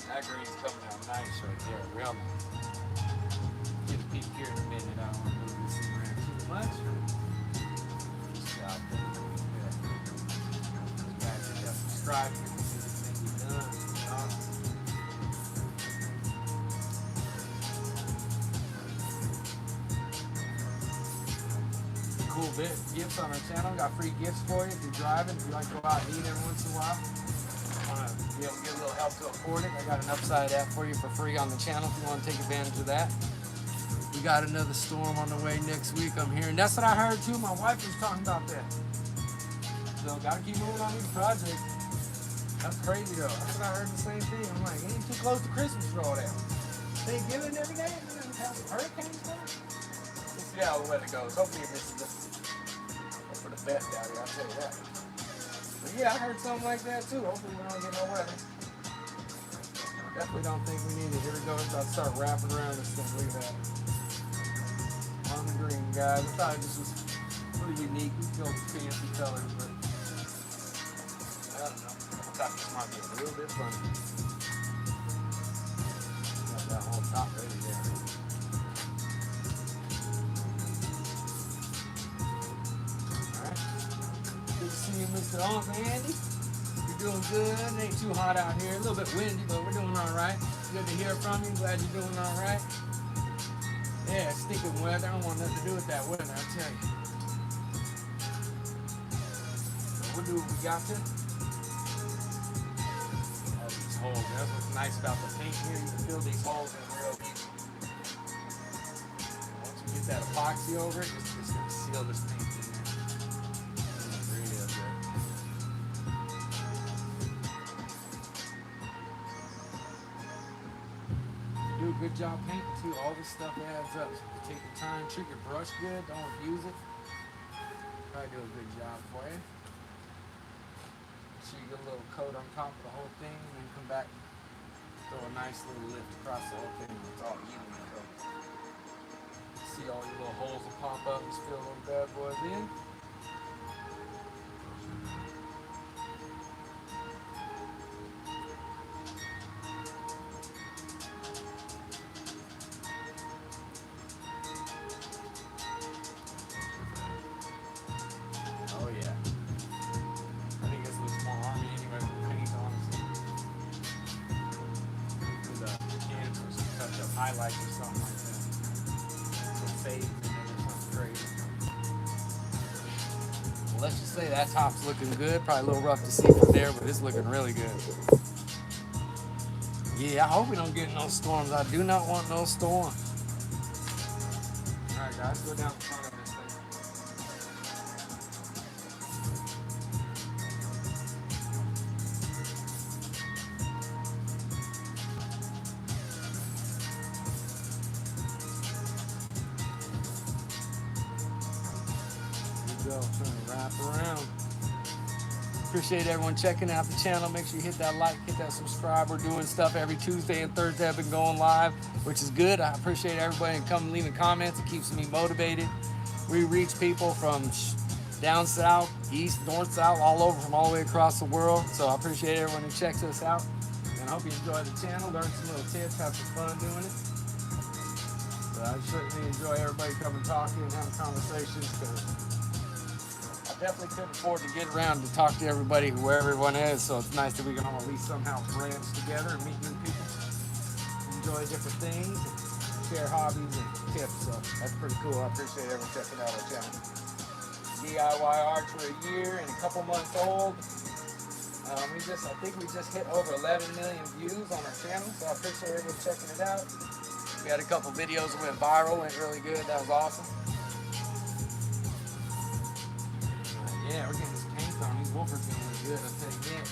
That green's coming out nice right there, real nice. Get a peek here in a minute. I don't want to move this thing around too much. Just out there. You guys hit that subscribe if you see this thing be done. Awesome. Cool gifts on our channel. Got free gifts for you if you're driving. If you like to go out and eat every once in a while. Want to be able to get a little help to afford it, I got an upside app for you for free on the channel if you want to take advantage of that. We got another storm on the way next week, I'm hearing. That's what I heard too. My wife was talking about that. So gotta keep moving on these projects. That's crazy though. That's what I heard, the same thing. I'm like, it ain't too close to Christmas for all that. Thanksgiving every day, and then have hurricanes coming. We'll see how the weather goes. Hopefully this is hope for the best out here, I'll tell you that. But yeah, I heard something like that too. Hopefully we don't get no weather. Definitely don't think we need it. Here we go. We're about to start wrapping around this thing. Look at that. On the green, guys. I thought this was pretty unique. We go with fancy colors, but I don't know. I thought this might be a little bit funny. Got that whole top ready there. Alright. Good to see you, Mr. Uncle Andy. You're doing good. It ain't too hot out here. A little bit windy, but we're doing alright. Good to hear from you. Glad you're doing alright. Yeah, stinking weather. I don't want nothing to do with that weather, I tell you. So we'll do what we got to. All these holes. That's what's nice about the paint here. You can fill these holes in real easy. Once we get that epoxy over it, it's just going to seal this paint in there. Real good. Do a good job painting too. All this stuff adds up. So you take your time, treat your brush good, don't abuse it. Probably do a good job for you. Make sure you get a little coat on top of the whole thing, and then come back, throw a nice little lift across the whole thing. It's all evenly coated. See all your little holes will pop up. Just fill those bad boys in. Oh yeah. I think this looks more army anyway with the paint, honestly. Do the cans for some touch-up highlights or something like that. Some fade in there or something crazy. Well, let's just say that top's looking good. Probably a little rough to see from there, but it's looking really good. Yeah, I hope we don't get no storms. I do not want no storm. Alright guys, go down the front of this thing. Here we go, trying to wrap around. appreciate everyone checking out the channel. Make sure you hit that like, hit that subscribe. We're doing stuff every Tuesday and Thursday. I've been going live, which is good. I appreciate everybody coming leaving comments. It keeps me motivated. We reach people from down south, east, north, south, all over, from all the way across the world. So I appreciate everyone who checks us out. And I hope you enjoy the channel, learn some little tips, have some fun doing it. So I certainly enjoy everybody coming talking and having conversations, because I definitely couldn't afford to get around to talk to everybody, where everyone is. So it's nice that we can all at least somehow branch together and meet new people, enjoy different things, and share hobbies and tips. So that's pretty cool. I appreciate everyone checking out our channel. DIY art for a year and a couple months old. I think we just hit over 11 million views on our channel, so I appreciate everyone checking it out. We had a couple videos that went viral, went really good. That was awesome. Yeah, we're getting this paint on. These woofers are really good, I'll tell you that.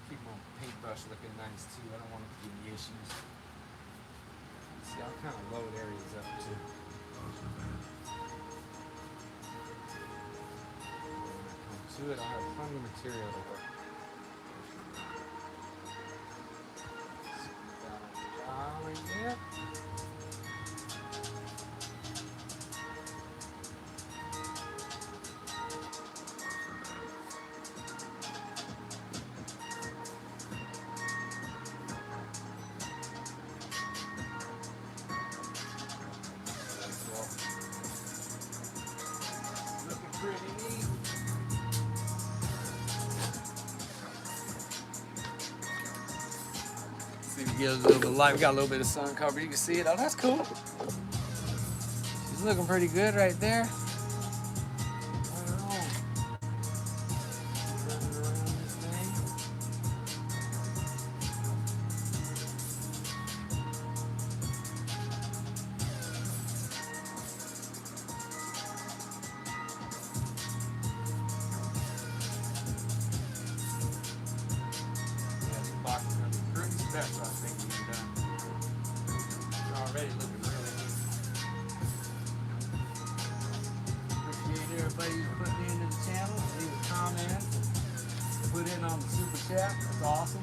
Keep my paintbrush looking nice too. I don't want it to give me issues. See, I'll kind of load areas up too. When I come to it, I'll have plenty of material to work. Right there. Pretty neat. See if we get a little bit of light. We got a little bit of sun cover. You can see it. Oh, that's cool. She's looking pretty good right there. That's what I think we've done. It's already looking really neat. Appreciate everybody who's putting into the channel, leave a comment, put in on the super chat. That's awesome.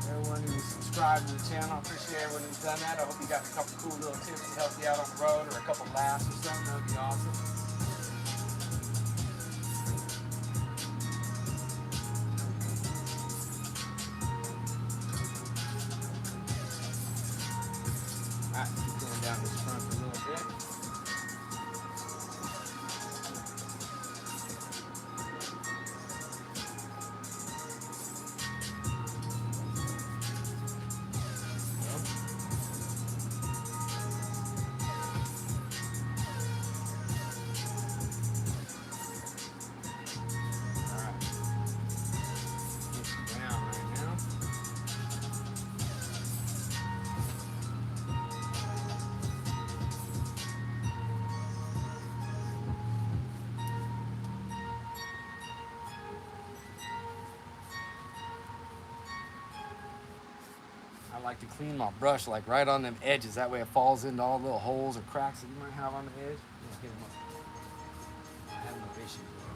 Everyone who's subscribed to the channel, I appreciate everyone who's done that. I hope you got a couple cool little tips to help you out on the road, or a couple laughs or something. That would be awesome. Alright, keep going down this front for a little bit. Alright. Get down right now. I like to clean my brush like right on them edges. That way it falls into all the little holes or cracks that you might have on the edge. Yeah, hit 'em up. I have no issues with it.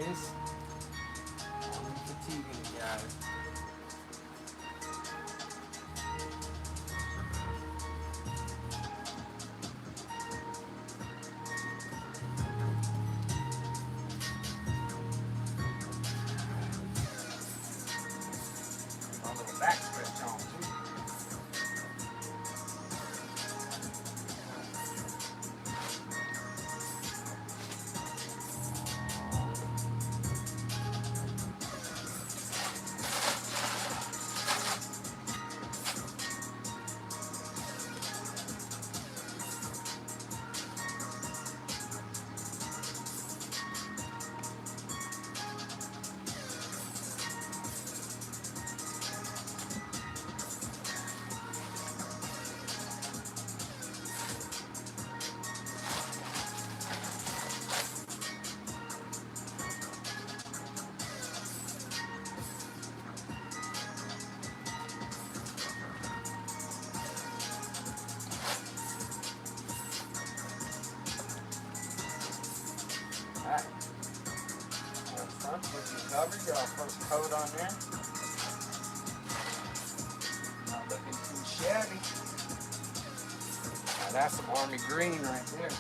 Nice. I'm fatiguing it, guys. cover, get our first coat on there. Not looking too shabby. Now that's some army green right there.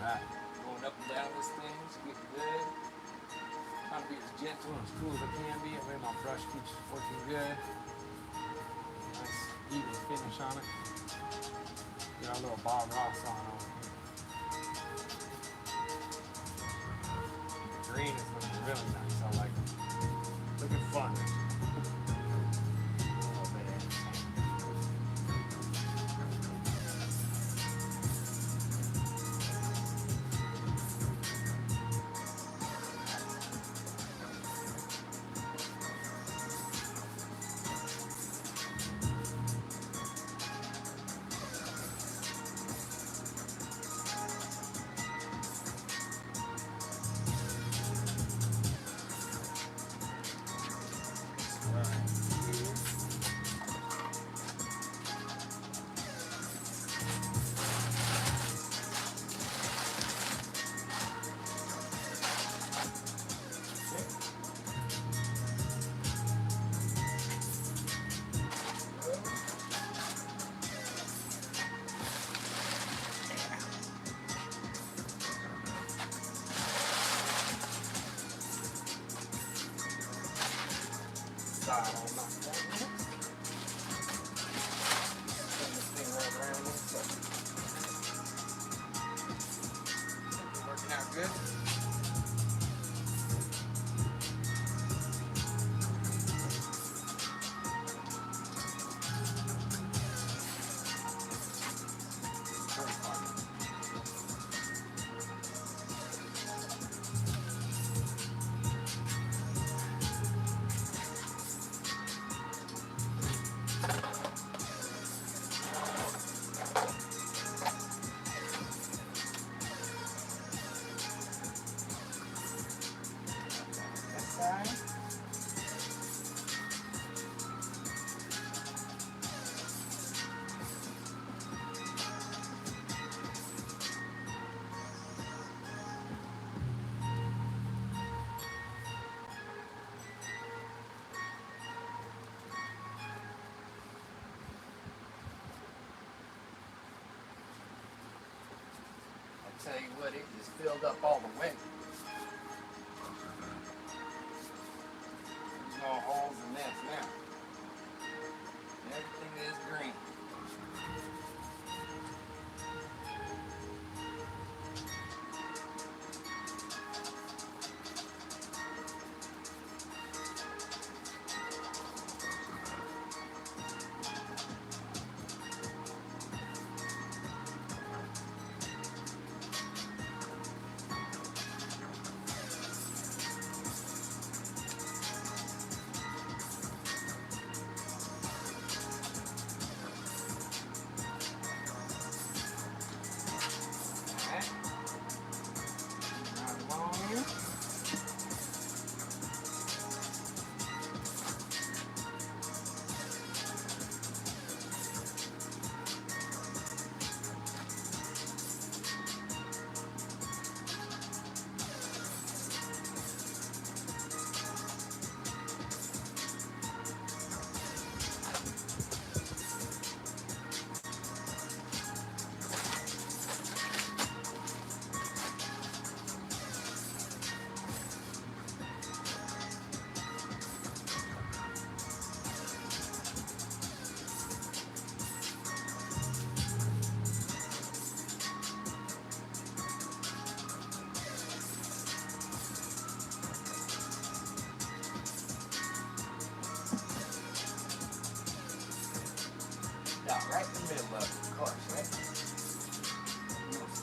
Alright, going up and down this thing, it's getting good. Trying to be as gentle and as cool as I can be. That way my brush keeps working good. Nice even finish on it. Got a little Bob Ross on it. The green is looking really nice. I like it. Looking fun. Side on my phone. Turn this thing right around in a second. Working out good. Very fun. That side. I tell you what, it just filled up all the way. There's no holes in this now. Everything is green.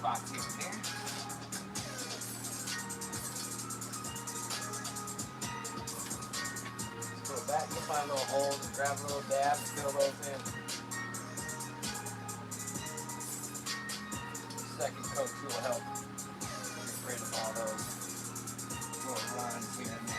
spots here and there. Go back, you'll find little holes and grab a little dab and fill those in. Second coat too will help get rid of all those little runs here and there.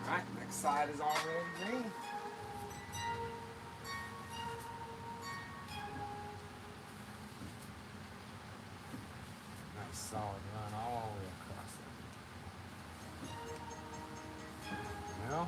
Alright, next side is already green. Nice solid run all the way across there. Now,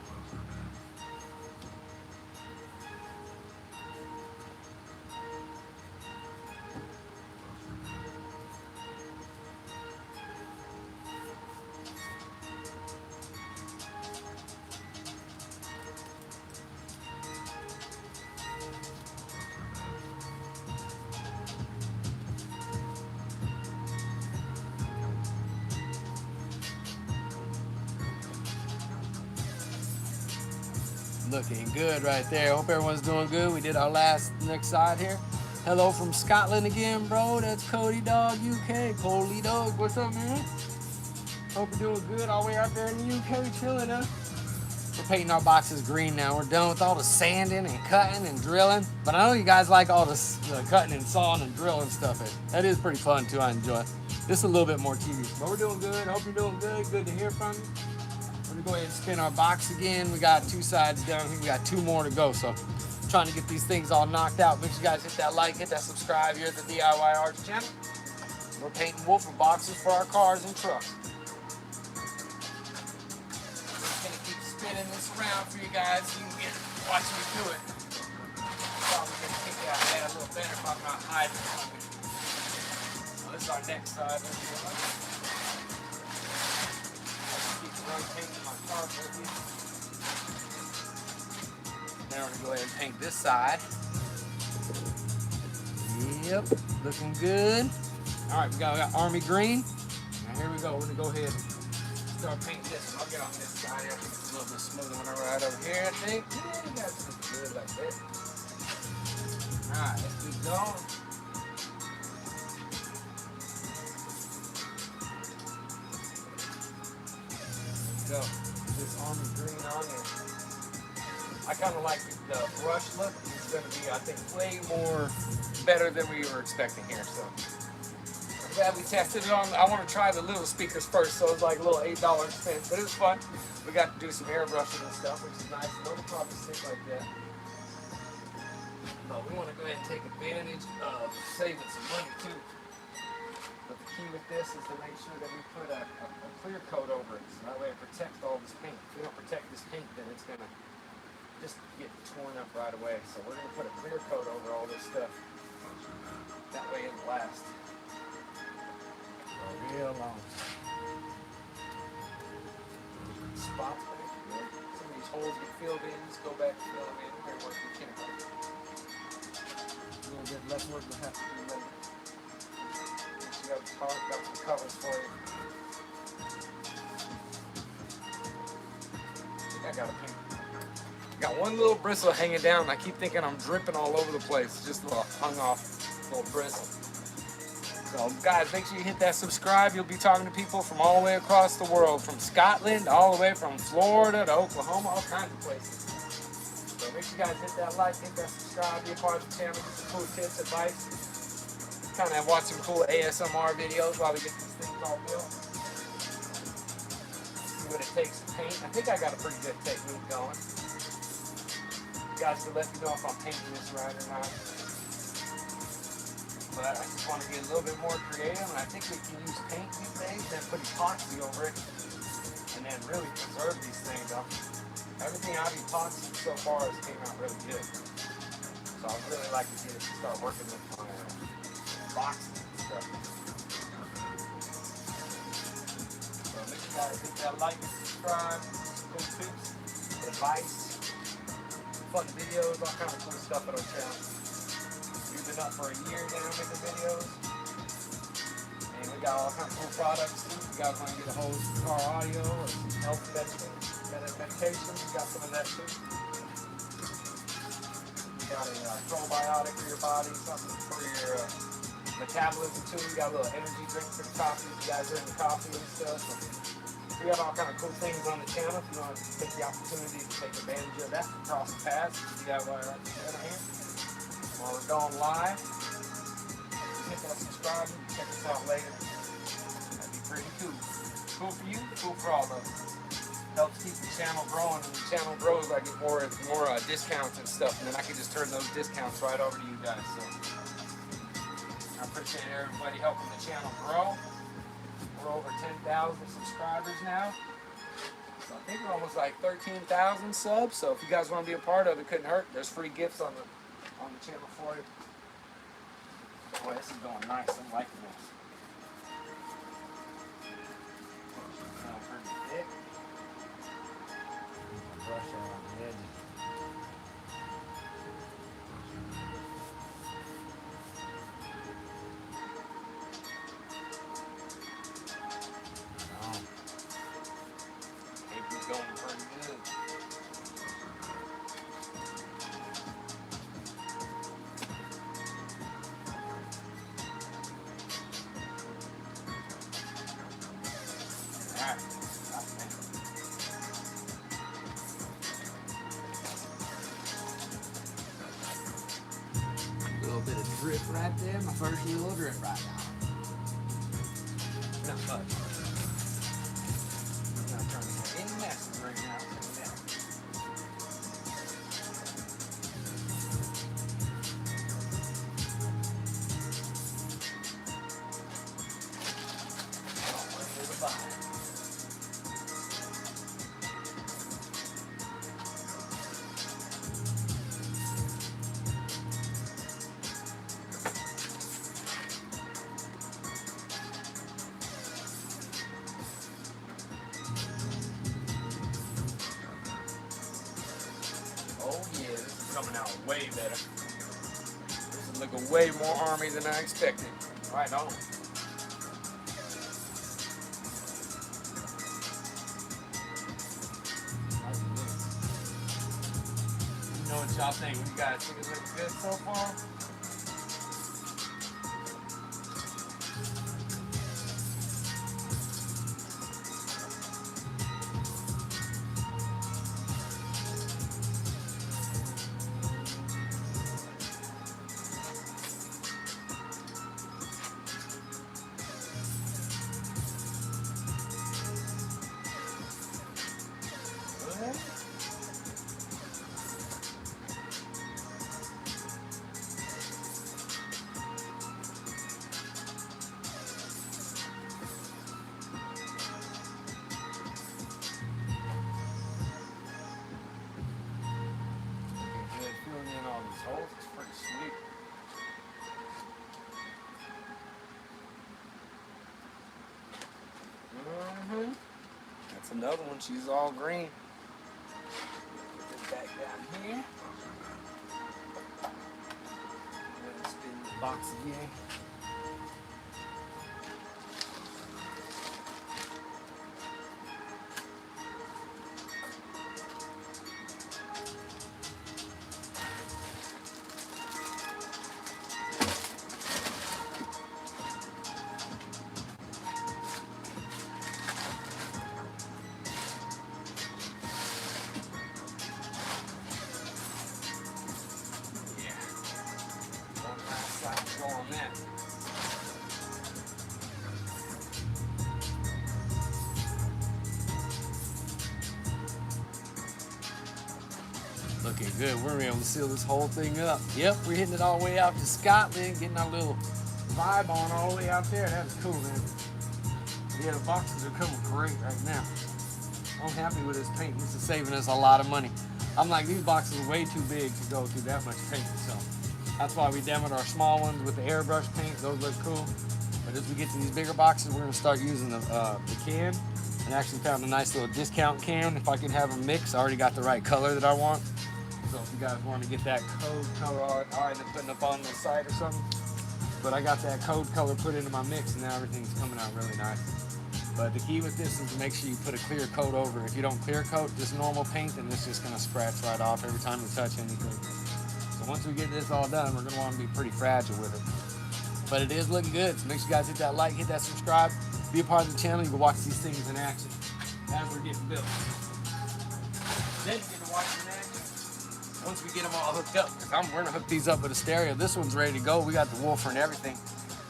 looking good right there. Hope everyone's doing good. We did our next side here. Hello from Scotland again, bro. That's Cody Dog UK. Cody Dog, what's up, man? Hope you're doing good all the way out there in the UK, chilling, huh? We're painting our boxes green now. We're done with all the sanding and cutting and drilling. But I know you guys like all this cutting and sawing and drilling stuff. That is pretty fun too. I enjoy it. This is a little bit more tedious, but we're doing good. Hope you're doing good. Good to hear from you. We're gonna go ahead and spin our box again. We got 2 sides down here. We got 2 more to go. So I'm trying to get these things all knocked out. Make sure you guys hit that like, hit that subscribe here at the DIY Arts channel. We're painting woofer boxes for our cars and trucks. I'm just gonna keep spinning this around for you guys so you can watch me do it. Probably gonna kick out that a little better if I'm not hiding from it. So this is our next side. Rotating my car with you. Now we're gonna go ahead and paint this side. Yep, looking good. All right, we got army green. Now here we go. We're gonna go ahead and start painting this one. I'll get on this side here. I think it's a little bit smoother when I ride over here. I think. Yeah, you guys look good like that. All right, let's keep going. Go. This army green on there. I kind of like the brush look. It's going to be, I think, way more better than we were expecting here. So I'm glad we tested it on. I want to try the little speakers first, so it's like a little $8 expense, but it was fun. We got to do some airbrushing and stuff, which is nice. No probably stick like that. But we want to go ahead and take advantage of saving some money too. But the key with this is to make sure that we put a clear coat over it, so that way it protects all this paint. If we don't protect this paint, then it's going to just get torn up right away. So we're going to put a clear coat over all this stuff. That way it'll last real long. Spots back here. Some of these holes get filled in. Just go back and fill them in. We're working with chemicals. A little bit less work we'll have to do later. Got some covers for you. I think I got a paint. Got one little bristle hanging down, and I keep thinking I'm dripping all over the place. It's just a little hung off little bristle. So guys, make sure you hit that subscribe. You'll be talking to people from all the way across the world, from Scotland all the way from Florida to Oklahoma, all kinds of places. So make sure you guys hit that like, hit that subscribe, be a part of the channel, get some cool tips, advice. Kind of watch some cool ASMR videos while we get these things all built. See what it takes to paint. I think I got a pretty good technique going. You guys can let me know if I'm painting this right or not. But I just want to get a little bit more creative, and I think we can use paint these days and put epoxy over it, and then really preserve these things. Everything I've epoxied so far has came out really good. So I'd really like to get it to start working with my boxes and stuff. So make sure you guys hit that like and subscribe. Cool tips, advice, fun videos, all kinds of cool stuff on our channel. Use the up for a year now making videos. And we got all kinds of cool products too. If you guys want to get a whole car audio or some health medication, we got some of that too. We got a probiotic for your body, something for your metabolism too. We got a little energy drink for the coffee. If you guys are into coffee and stuff. So we have all kind of cool things on the channel. If you want to take the opportunity to take advantage of that, cross the paths, you got right here. While we're going live, hit that subscribe and check us out later. That'd be pretty cool. Cool for you, cool for all of us. Helps keep the channel growing, and the channel grows, I get more discounts and stuff, and then I can just turn those discounts right over to you guys. So I appreciate everybody helping the channel grow. We're over 10,000 subscribers now. So I think we're almost like 13,000 subs. So if you guys want to be a part of it, couldn't hurt. There's free gifts on the channel for you. Boy, this is going nice. I'm liking this. Pretty thick. Brush it on the edges. April's going pretty good. Alright. A little bit of drip right there. My first little drip right now. Not much. I'm not trying to get any messes right now. Oh yeah, this is coming out way better. This is looking way more army than I expected. Right on. You know what y'all think? What you guys think it looks good so far? Holes, it's pretty sweet. That's another one. She's all green. Put this back down here. Let's spin the box again. On that. Looking good. We're gonna be able to seal this whole thing up. Yep, we're hitting it all the way out to Scotland, getting our little vibe on all the way out there. That was cool, man. Yeah, the boxes are coming great right now. I'm happy with this paint. This is saving us a lot of money. I'm like, these boxes are way too big to go through that much paint, so that's why we demoed our small ones with the airbrush paint. Those look cool. But as we get to these bigger boxes, we're gonna start using the can. And actually found a nice little discount can. If I could have them mix, I already got the right color that I want. So if you guys want to get that code color, I end up putting up on the site or something. But I got that code color put into my mix, and now everything's coming out really nice. But the key with this is to make sure you put a clear coat over. If you don't clear coat just normal paint, then it's just gonna scratch right off every time you touch anything. So once we get this all done, we're gonna want to be pretty fragile with it. But it is looking good. So make sure you guys hit that like, hit that subscribe, be a part of the channel. You can watch these things in action as we're getting built. Then you get to watch them in action once we get them all hooked up. We're gonna hook these up with a stereo. This one's ready to go. We got the woofer and everything.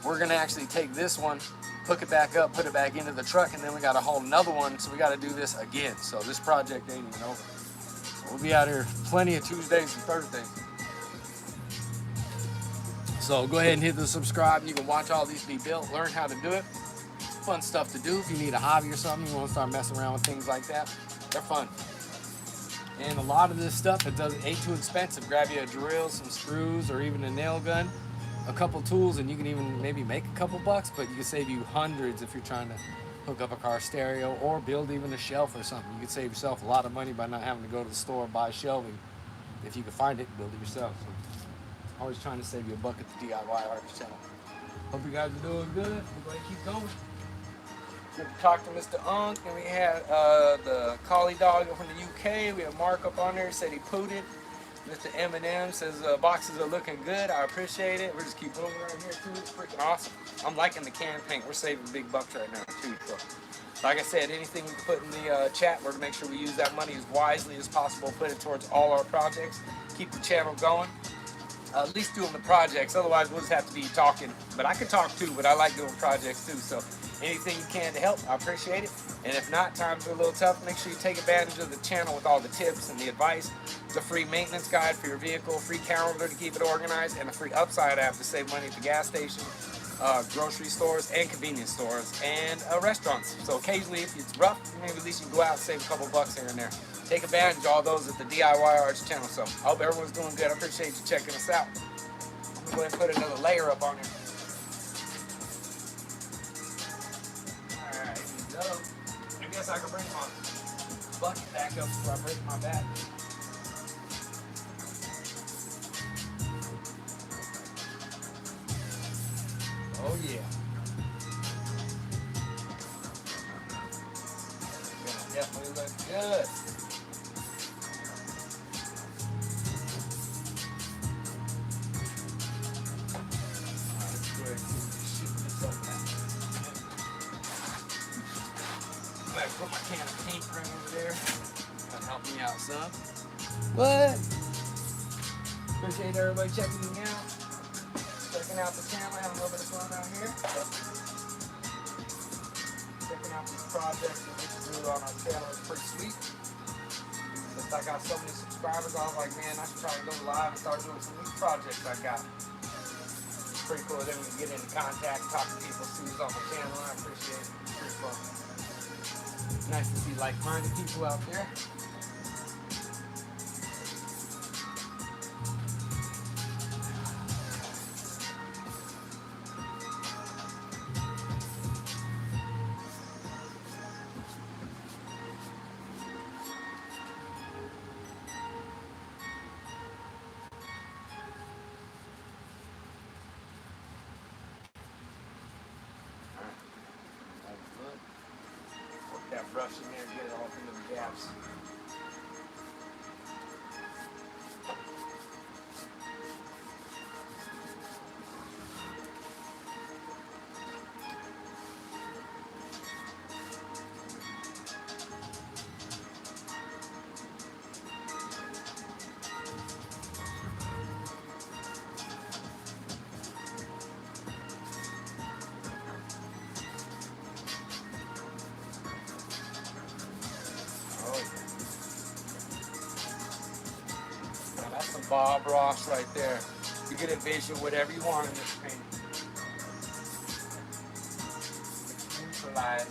We're gonna actually take this one, hook it back up, put it back into the truck, and then we gotta hold another one, so we gotta do this again. So this project ain't even over. So we'll be out here plenty of Tuesdays and Thursdays. So go ahead and hit the subscribe. You can watch all these be built, learn how to do it. Fun stuff to do if you need a hobby or something, you wanna start messing around with things like that. They're fun. And a lot of this stuff, it ain't too expensive. Grab you a drill, some screws, or even a nail gun, a couple tools, and you can even maybe make a couple bucks, but you can save you hundreds if you're trying to hook up a car stereo or build even a shelf or something. You could save yourself a lot of money by not having to go to the store and buy shelving. If you can find it, build it yourself. So, always trying to save you a buck at the DIY Artist channel. Hope you guys are doing good. We're going to keep going. We talked to Mr. Unk, and we had the collie dog from the UK. We have Mark up on there. He said he pooted. Mr. M&M says boxes are looking good. I appreciate it. We're just keep moving right here too. It's freaking awesome. I'm liking the can paint. We're saving big bucks right now too. So, like I said, anything we can put in the chat, we're gonna make sure we use that money as wisely as possible. Put it towards all our projects. Keep the channel going. At least doing the projects. Otherwise, we'll just have to be talking. But I can talk too. But I like doing projects too. So anything you can to help, I appreciate it. And if not, times are a little tough, make sure you take advantage of the channel with all the tips and the advice. It's a free maintenance guide for your vehicle, free calendar to keep it organized, and a free upside app to save money at the gas station, grocery stores, and convenience stores, and restaurants. So occasionally, if it's rough, maybe at least you can go out and save a couple bucks here and there. Take advantage of all those at the DIY Arts channel. So I hope everyone's doing good. I appreciate you checking us out. I'm going to go ahead and put another layer up on here. Alright, here we go. I guess I can bring my bucket back up before I break my back. Oh yeah. Gonna definitely look good. Alright, let's go ahead and shoot this up now. I'm gonna put my can of paint right over there. That'll help me out some. What? Appreciate everybody checking me out. Checking out the channel, having a little bit of fun out here. Checking out these projects that we can do on our channel is pretty sweet. Since I got so many subscribers, I was like, man, I should try to go live and start doing some new projects I got. It's pretty cool. Then we can get into contact, talk to people, see who's on the channel. I appreciate it. It's pretty fun. Nice to see like-minded people out there. That brush in there and get it all into the gaps. That's some Bob Ross right there. You get a visual, whatever you want in this painting. Neutralize.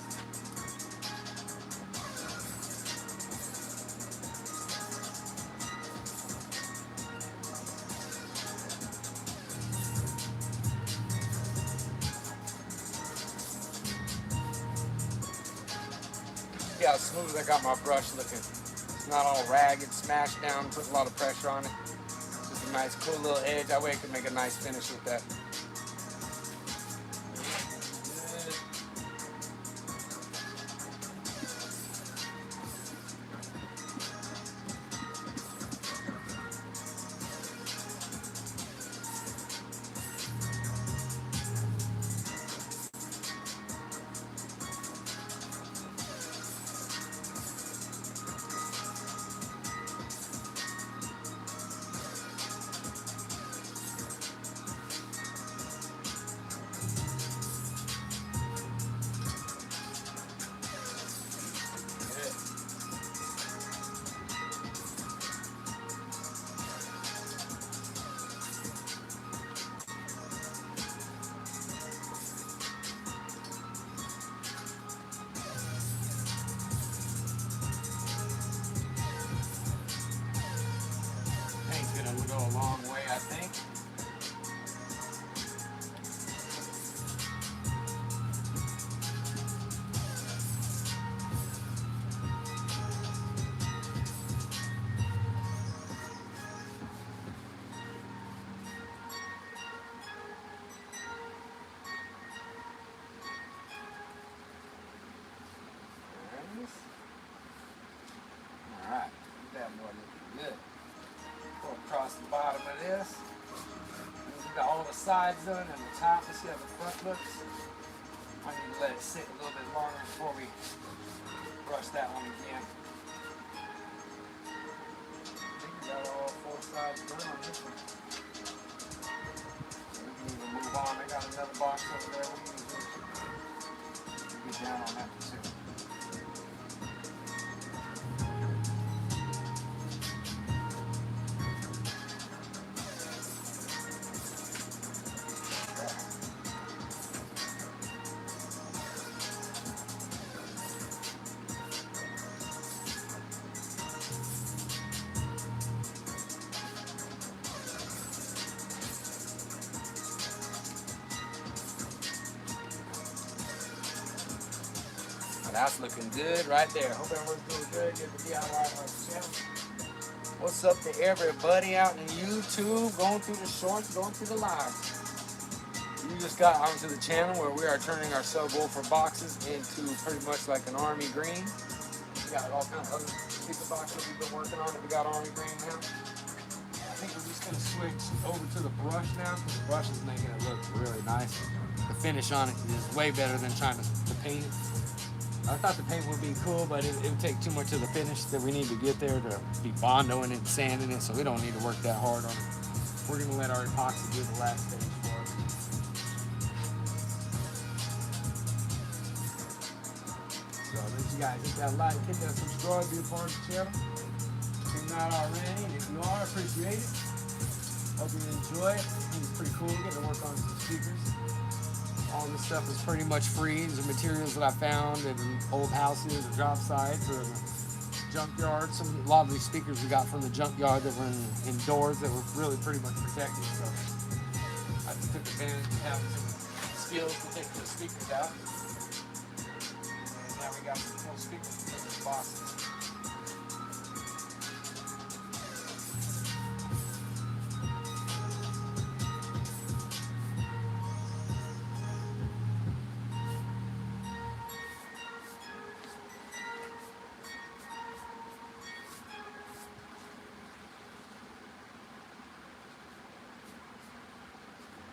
See how smooth I got my brush looking. it's not all ragged, smashed down, put a lot of pressure on it. Just a nice, cool little edge. That way it can make a nice finish with that. Paint's gonna go a long way, I think. Alright, that boy looking good. Go across the bottom of this. We got all the sides done and the top. Let's see how the front looks. I need to let it sit a little bit longer before we brush that one again. I think we got all four sides done on this one. We can even move on. I got another box over there. We can get down on that one too. That's looking good right there. Hope everyone's doing good. Get the DIY on the channel. What's up to everybody out in YouTube, going through the shorts, going through the lives? You just got onto the channel where we are turning our subwoofer boxes into pretty much like an army green. We got all kinds of other speaker boxes we've been working on that we got army green now. I think we're just gonna switch over to the brush now because the brush is making it look really nice. The finish on it is way better than trying to paint it. I thought the paint would be cool, but it would take too much of the finish that we need to get there to be bondoing it and sanding it, so we don't need to work that hard on it. We're going to let our epoxy do the last stage for us. So if you guys hit that like, hit that subscribe, be a part of the channel. If you're not already, and if you are, appreciate it. Hope you enjoy it. I think it's pretty cool getting to work on some speakers. All this stuff is pretty much free. These are materials that I found in old houses or job sites or in the junkyard. A lot of these speakers we got from the junkyard that were indoors that were really pretty much protected. So I just took advantage of having some skills to take the speakers out. And now we got some cool speakers to put in the boxes.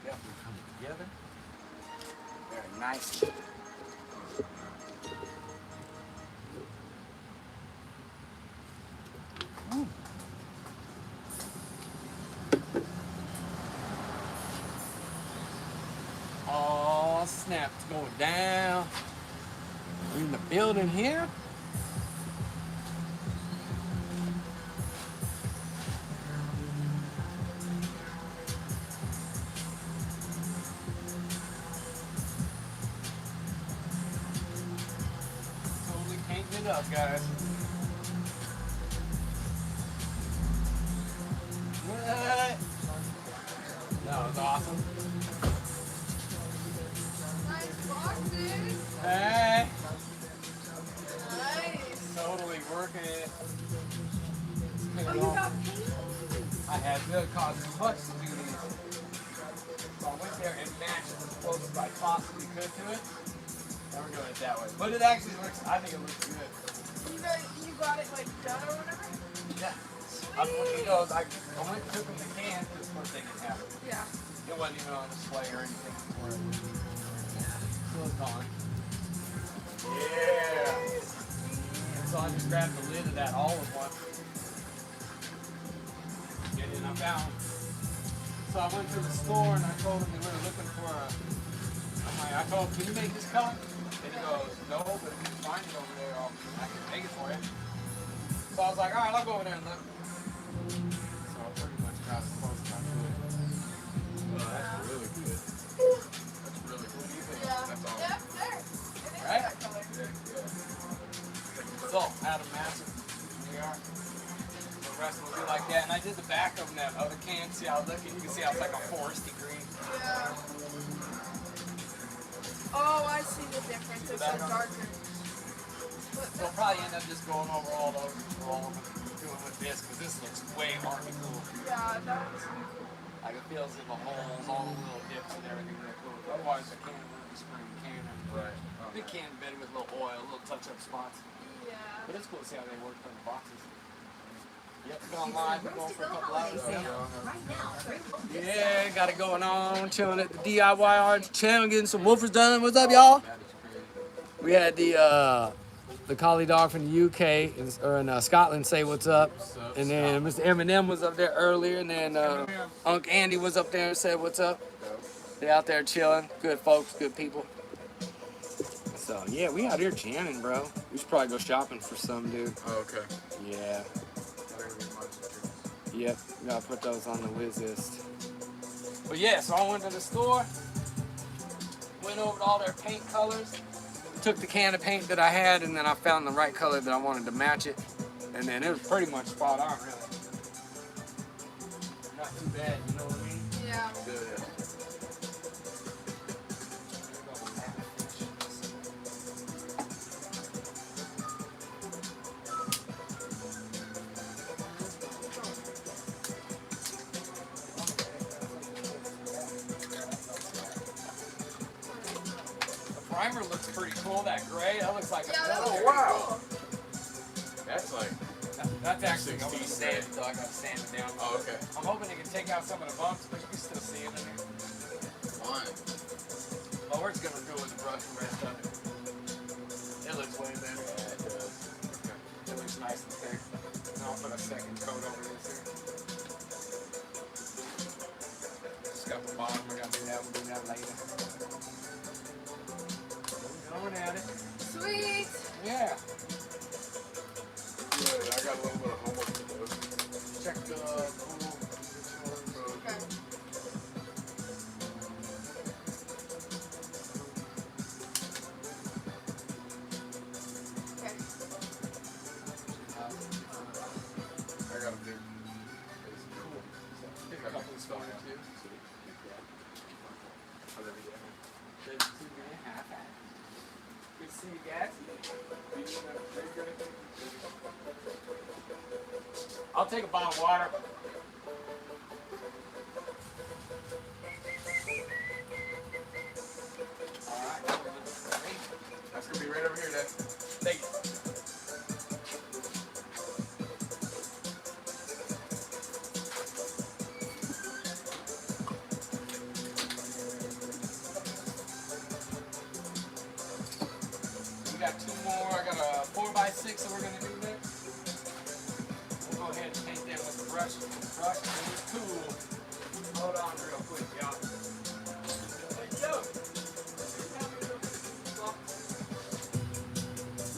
Definitely coming together. Very nice. Oh snap, it's going down. We're in the building here. It up, guys. What? That was awesome. Nice boxes. Hey. Nice. Totally working it. there and match it as close as I possibly could to it. And we're doing it that way. But it actually looks, I think it looks good. You got it like done or whatever? Yeah. You know, I went and took them the can because first they didn't have it. Yeah. It wasn't even on display or anything for it. So it's gone. Yeah. So I just grabbed the lid of that olive one. And then I found. So I went to the store and I told them they were looking for a. I told him, can you make this color? And he goes, no, but if you can find it over there, I can make it for you. So I was like, all right, I'll go over there and look. So I pretty much got as close as I could. Oh, that's really good. That's really good. What do you think? Yeah. That's all. Yeah, there. It is Right? that color. So, Adam Massive, we are. The rest will be like that. And I did the back of that other can. See how it's looking? You can see how it's like a foresty green. Yeah. Oh, I see the difference. It's so darker. So I'll probably end up just going over all those, doing with this, because this looks way army cool. Yeah, that was cool. Like it feels in the holes, all the little dips and everything that cool. Otherwise, the can would be spring cannon. Right. Big can bed with a little oil, little touch-up spots. Yeah. But it's cool to see how they work on the boxes. Yep, going live. We're going for a couple hours. Yeah, got it going on. Chilling at the DIY Art channel, getting some woofers done. What's up, y'all? We had the collie dog from the UK or in Scotland say what's up. And then Mr. Eminem was up there earlier. And then Unc Andy was up there and said what's up. They out there chilling. Good folks, good people. So, yeah, we out here jamming, bro. We should probably go shopping for some, dude. Oh, okay. Yeah. Yep, we gotta put those on the whiz list. But yeah, so I went to the store, went over all their paint colors, took the can of paint that I had, and then I found the right color that I wanted to match it. And then it was pretty much spot on, really. Not too bad, you know what I mean? Yeah. Good. Primer looks pretty cool, that gray. That looks like a Yeah, that metal. was wow. cool. That's like, That's actually going to 16 sand it, though. I gotta sand it down. oh, okay. I'm hoping it can take out some of the bumps, but you can still see it in there. Fine. Oh, we're just gonna do with the brush the rest of it. It looks way better. Yeah, it does. It looks nice and thick. And I'll put a second coat over this here. Just got the bottom. We're gonna do that. We'll do that later. Going at it. Sweet. Yeah. Good. I got a little bit of homework to do. Check the pool. Okay. Okay. I got a big. Cool. Pick a couple of stones too. Good to see you. Good to see you guys. I'll take a bottle of water. Alright. That's gonna be right over here, Dad. Thank you. We got two more. I got a 4x6 that we're gonna do next. We'll go ahead and paint them with the brush. It's cool. Hold on real quick, y'all. Hey, yo.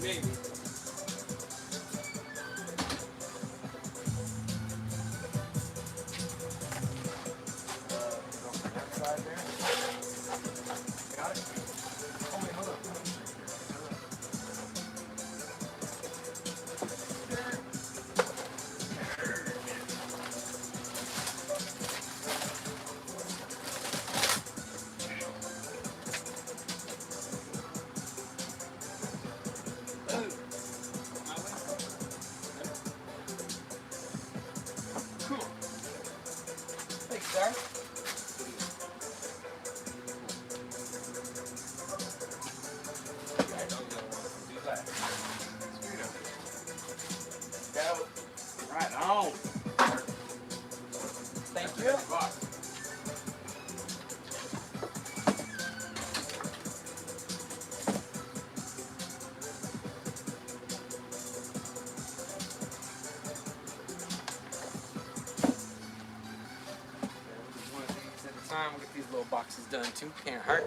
Maybe. Go from that side there. Got it? Oh, wait, hold on. these little boxes done too. Can't hurt.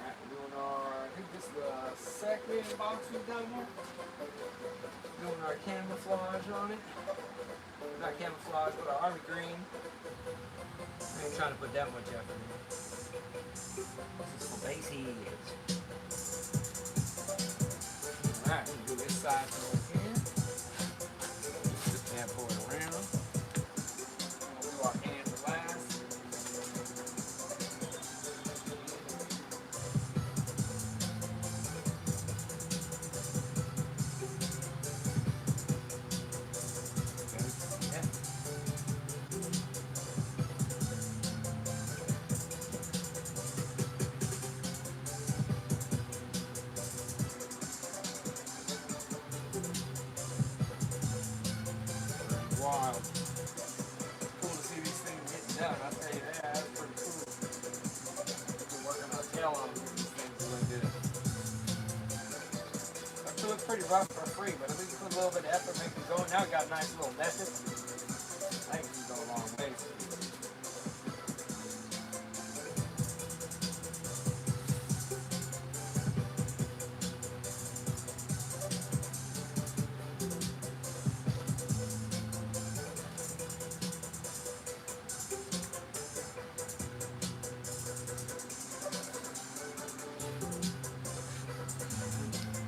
Alright, we're doing our, I think this is the second box we've done here. Doing our camouflage on it. Not camouflage, but our army green. I ain't trying to put that much effort in. This is for base heads. Alright, we can do this side over here. Just tab pull it around. We'll do our hands last. Yeah. Wild. Cool to see these things getting done. I'll tell you that. That's pretty cool. We're working our tail on these things really good. That looks pretty rough for free, but at least put a little bit of effort, make it go. Now we got a nice little method. I think we go a long way.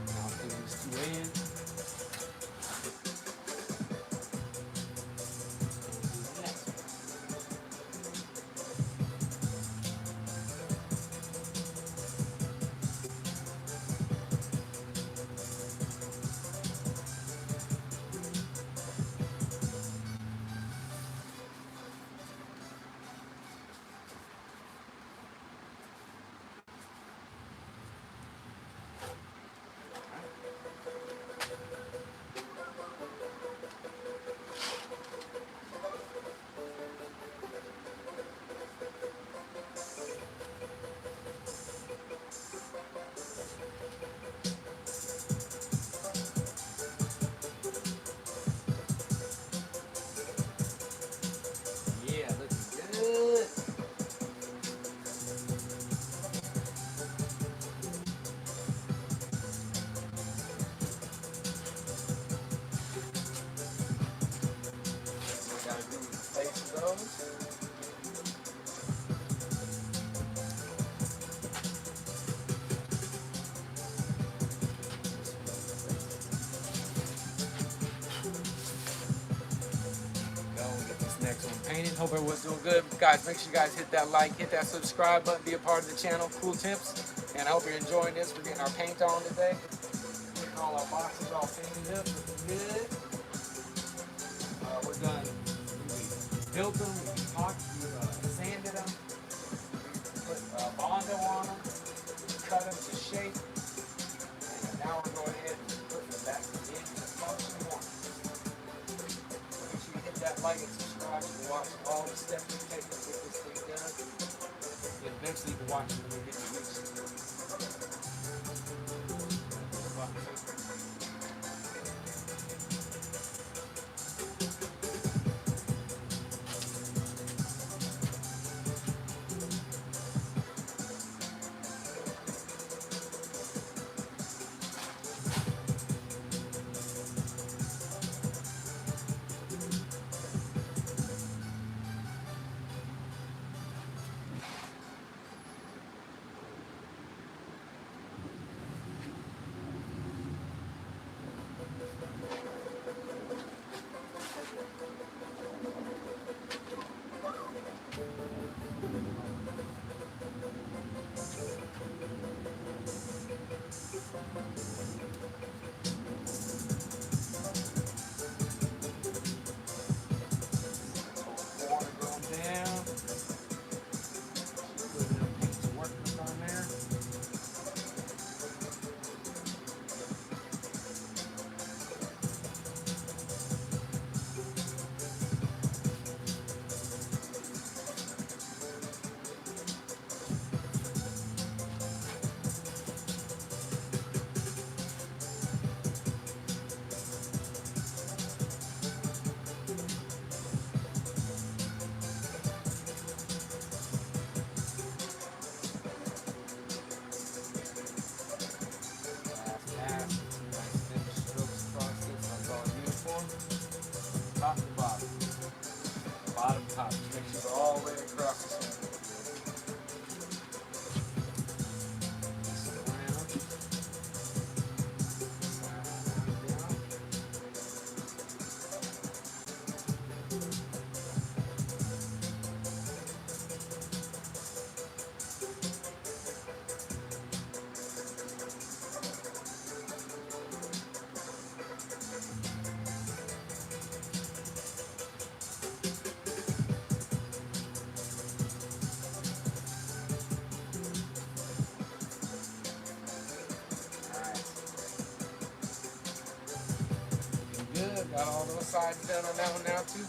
Now, these two in. painting. Hope everyone's doing good. Guys, make sure you guys hit that like, hit that subscribe button, be a part of the channel. Cool tips. And I hope you're enjoying this. We're getting our paint on today. Getting all our boxes all painted up. Looking good. We're done. We built them. We sanded them. We put Bondo on them. Cut them to shape. And now we're going ahead and put them back into the function one. Make sure you hit that like and subscribe. You can watch all the steps we take to get this thing done. And eventually you can watch it when we get to reach. Top to bottom. Bottom top. Make sure it's all the way across the center. Good. Got all those sides done on that one now too.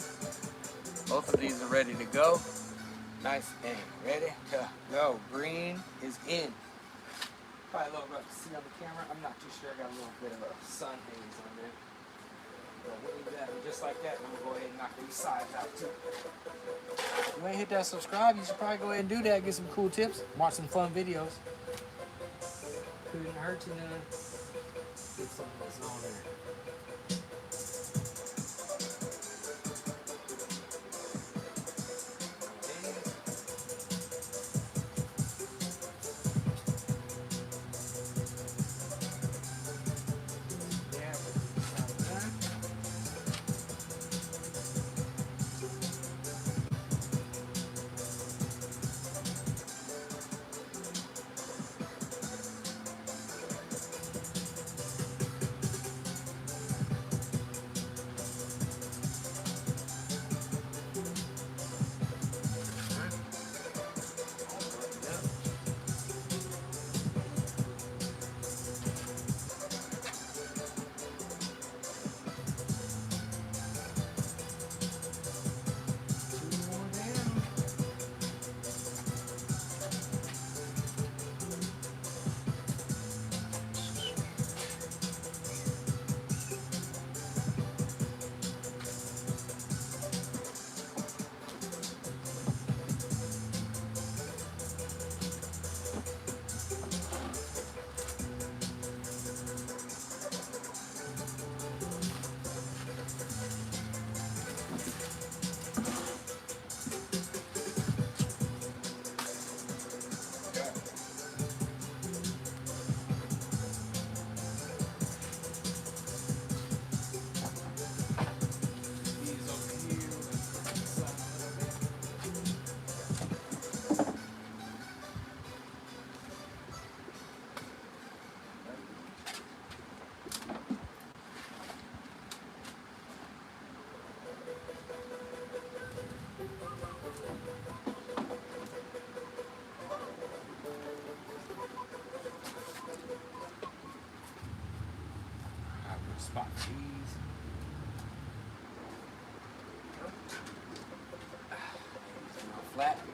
Both of these are ready to go. Nice and ready to go. Green is in. Probably a little rough to see on the camera. I'm not too sure. I got a little bit of a sun haze on there. But we'll leave that just like that. And we'll go ahead and knock these sides out too. If you ain't hit that subscribe, you should probably go ahead and do that. Get some cool tips. Watch some fun videos. Couldn't hurt you none. Get some of this on there.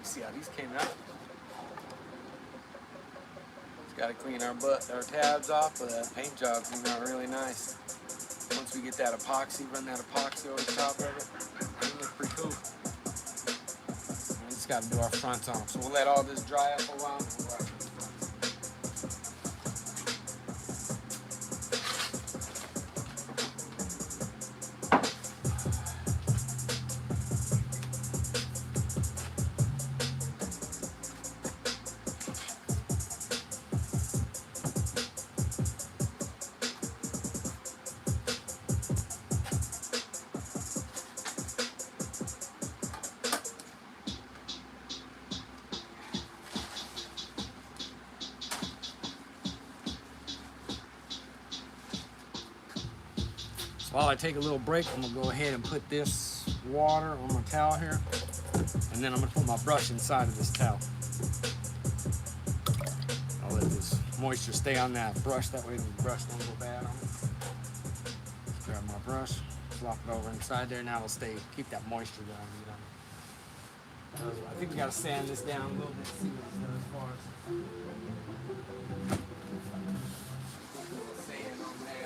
See how these came out. Just gotta clean our tabs off, but that paint job came out really nice. Once we get that epoxy, run that epoxy over the top of it, it'll look pretty cool. We just gotta do our fronts on them. So we'll let all this dry up a while. And we'll wrap the fronts. So while I take a little break, I'm gonna go ahead and put this water on my towel here, and then I'm gonna put my brush inside of this towel. I'll let this moisture stay on that brush, that way the brush don't go bad on it. Just grab my brush, flop it over inside there, now it'll stay, keep that moisture down. I think we gotta sand this down a little bit, see what it does as far as. Sand on that.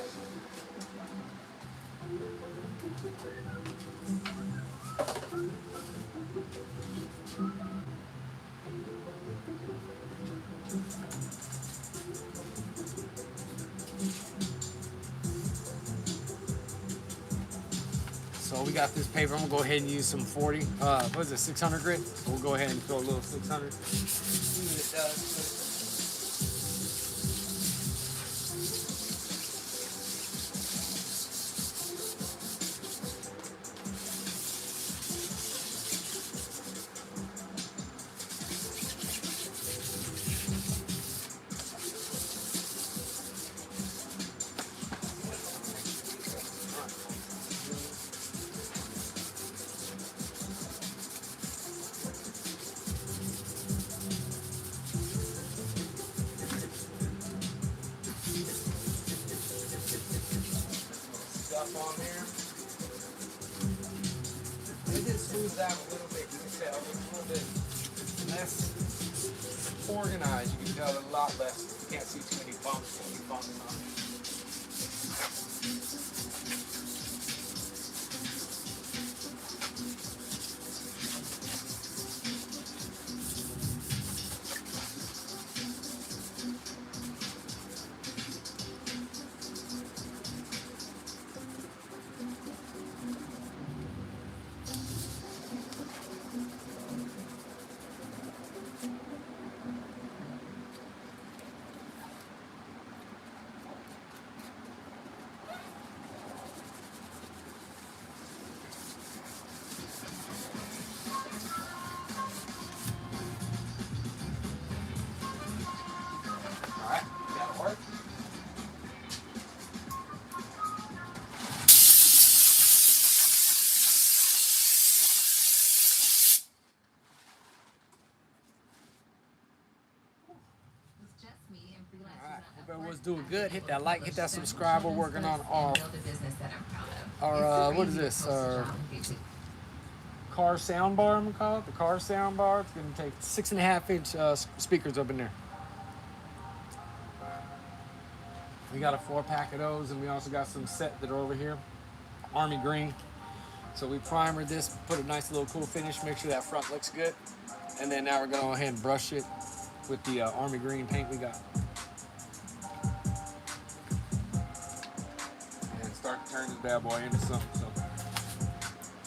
So we got this paper. I'm gonna go ahead and use some 40. What is it? 600 grit. So we'll go ahead and throw a little 600. See what it does. On there. It did smooth out a little bit, you can tell. It's a little bit less organized. You can tell a lot less. You can't see too many bumps on it. Everyone's doing good. Hit that like, hit that subscribe. We're working on our what is this? Our car sound bar, I'm gonna call it. The car sound bar. It's gonna take 6.5-inch speakers up in there. We got a 4-pack of those, and we also got some set that are over here, army green. So we primered this, put a nice little cool finish, make sure that front looks good, and then now we're gonna go ahead and brush it with the army green paint we got. Start to turn this bad boy into something. So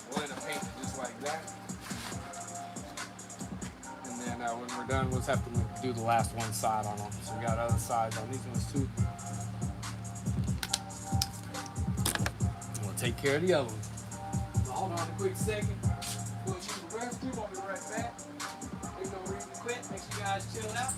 we'll end up painting just like that. And then when we're done, we'll just have to do the last one side on them. So we got other sides on these ones too. And we'll take care of the other ones. So hold on a quick second. We'll use the restroom. I'll be right back. There's no reason to quit. Make sure you guys chill out.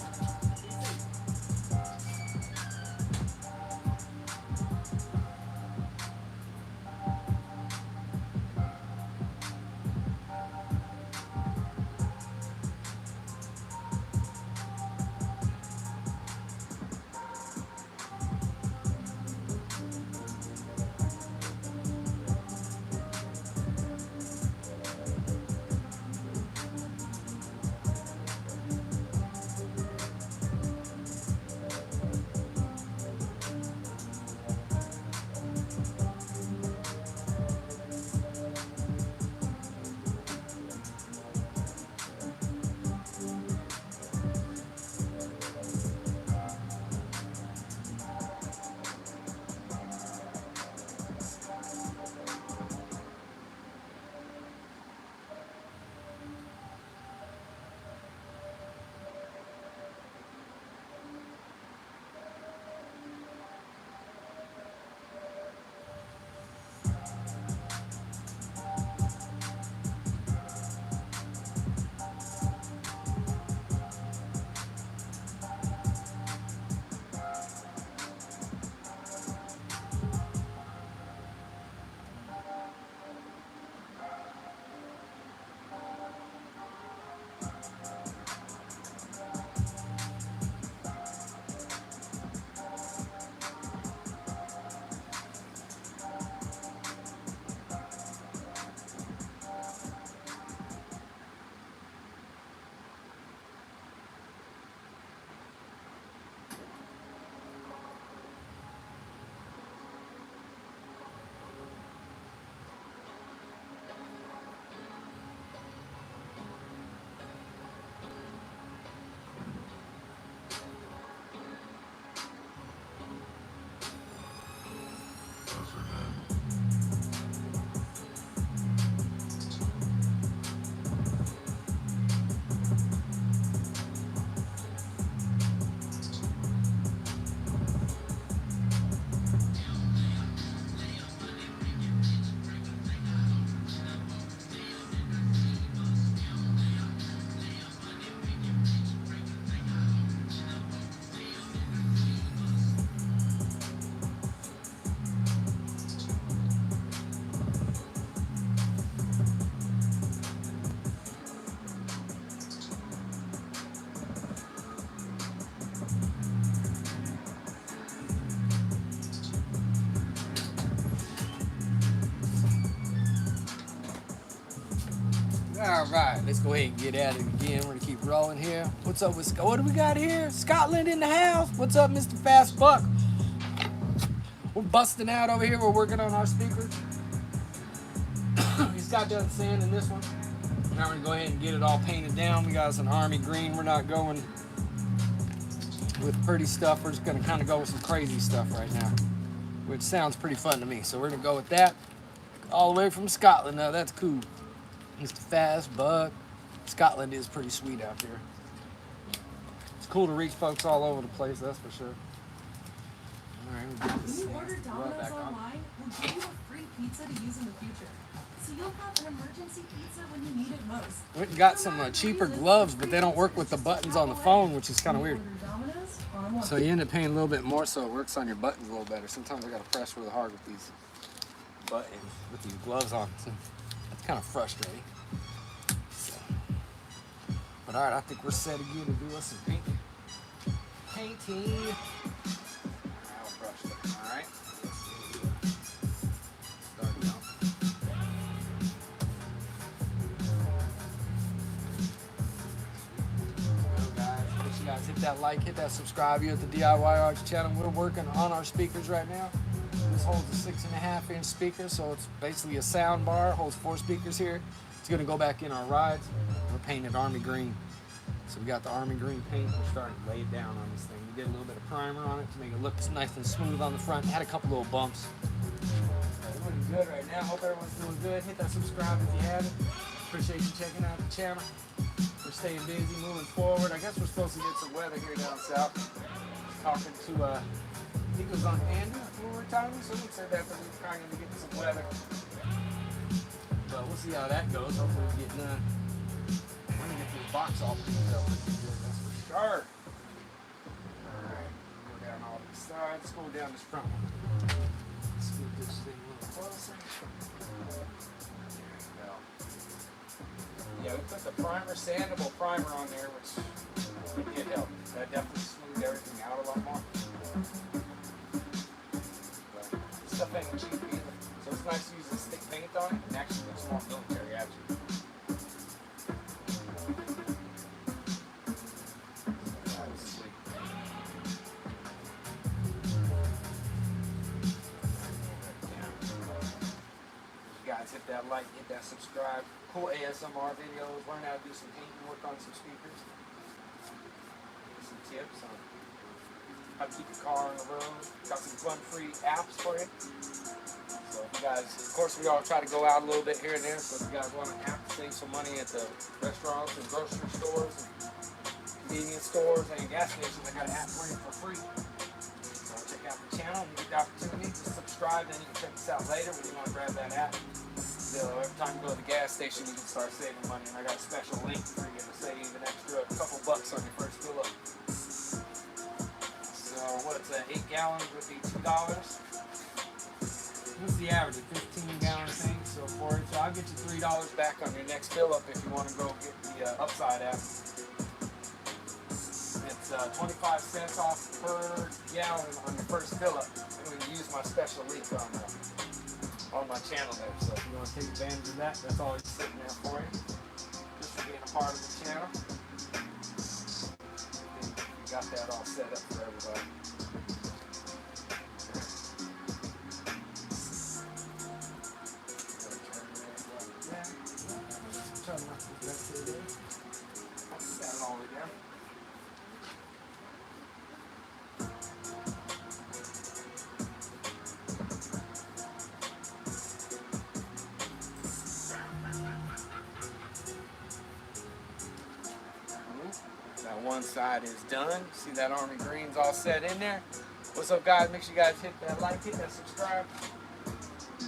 All right, let's go ahead and get at it again. We're gonna keep rolling here. What's up with what do we got here? Scotland in the house. What's up, Mr. Fast Buck? We're busting out over here. We're working on our speakers. He's got done sanding this one. Now we're gonna go ahead and get it all painted down. We got us an army green. We're not going with pretty stuff. We're just gonna kind of go with some crazy stuff right now, which sounds pretty fun to me. So we're gonna go with that. All the way from Scotland. Now that's cool. Mr. Fast Buck. Scotland is pretty sweet out there. It's cool to reach folks all over the place, that's for sure. All right, we'll get this When you order rub Domino's back on. online, we'll give you a free pizza to use in the future. So you'll have an emergency pizza when you need it most. Went and got some cheaper gloves, but they don't work with the buttons on the phone, which is kind of weird. So you end up paying a little bit more, so it works on your buttons a little better. Sometimes I gotta press really hard with these buttons, with these gloves on. So it's kind of frustrating. So. But all right, I think we're set again to do us some painting. Painting. I'll brush that. All right. Starting out. You guys hit that like, hit that subscribe. You at the DIY Arts channel. We're working on our speakers right now. This holds a 6.5-inch speaker, so it's basically a sound bar. It holds 4 speakers here. It's gonna go back in our rides. We're painted army green. So we got the army green paint. We're starting to lay it down on this thing. We did a little bit of primer on it to make it look nice and smooth on the front. Had a couple little bumps. We're looking good right now. Hope everyone's doing good. Hit that subscribe if you haven't. Appreciate you checking out the channel. We're staying busy, moving forward. I guess we're supposed to get some weather here down south. Talking to, I think it was on Andy when we were talking, so we said that we were trying to get some weather. But we'll see how that goes. Hopefully we get done. We're gonna get this box all cleaned up pretty good, that's for sure. Alright, go down all these sides. Let's go down this front one. Let's get this thing a little closer. Yeah, we put the primer, sandable primer on there, which did help. That definitely smoothed everything out a lot more. But this stuff ain't cheap either. So it's nice to use this thick paint on it and actually looks more military actually. That was sweet. You guys hit that like, hit that subscribe. Cool ASMR videos, learn how to do some painting, work on some speakers. Give some tips on how to keep your car on the road. Got some fun free apps for you. So if you guys, of course we all try to go out a little bit here and there, so if you guys want an app to save some money at the restaurants and grocery stores and convenience stores and gas stations, I got an app for you for free. So check out the channel and get the opportunity to subscribe, then you can check this out later when you want to grab that app. Every time you go to the gas station, you can start saving money, and I got a special link for you to save an extra couple bucks on your first fill up. So what's that? 8 gallons would be $2. What's the average? A 15-gallon tank, so for it. So I'll get you $3 back on your next fill up if you want to go get the Upside app. It's 25 cents off per gallon on your first fill up, and we can use my special link on my channel there. So if you want to take advantage of that, that's always sitting there for you. Just for being a part of the channel. You got that all set up for everybody. Got it all the way down. That one side is done. See that army green's all set in there. What's up, guys? Make sure you guys hit that like, hit that subscribe. We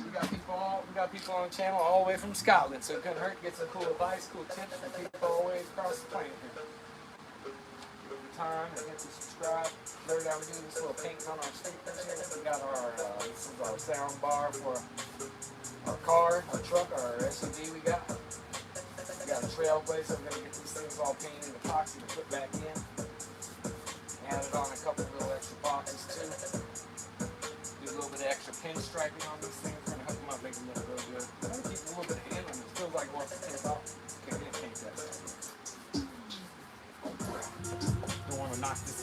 got people on the channel all the way from Scotland, so it couldn't hurt to get some cool advice, cool tips from people all the way across the planet here. Give your time and hit the subscribe. Later down we do this little painting on our speakers here. We got our this is our sound bar for our car, our truck, our SUV we got. We got a Trailblazer. We're gonna get these things all painted in epoxy to put back in. Added on a couple of little extra boxes too. Do a little bit of extra pinstriping on these things. We're gonna hook them up, make them look real good. I'm gonna keep a little bit of hand on this. Feels like it wants to tape off.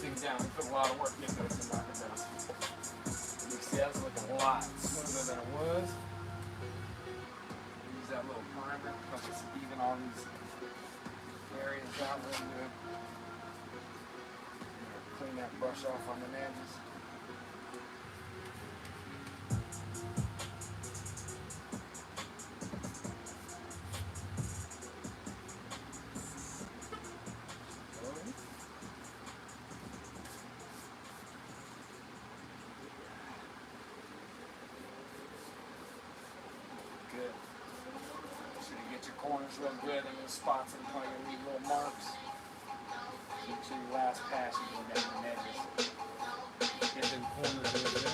everything down. We put a lot of work into it to knock it down. You can see that's looking a lot smoother than it was. Use that little primer because it's even all these areas out real good. Clean that brush off on the edges. Good. Make sure you get your corners real good and your spots in front of your little marks. Make sure your last pass you go down the edges. Get them corners real good.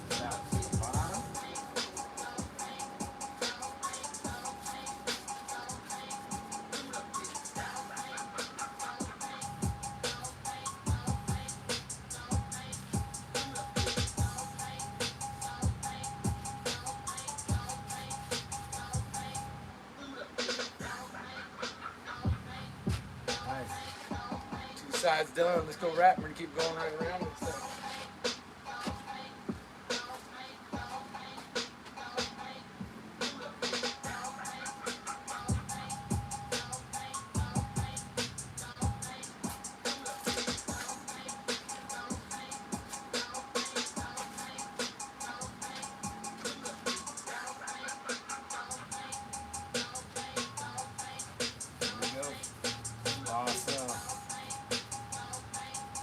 Down to the bottom. Nice. 2 sides done. Let's go wrap. We're gonna keep going right around and stuff. Awesome.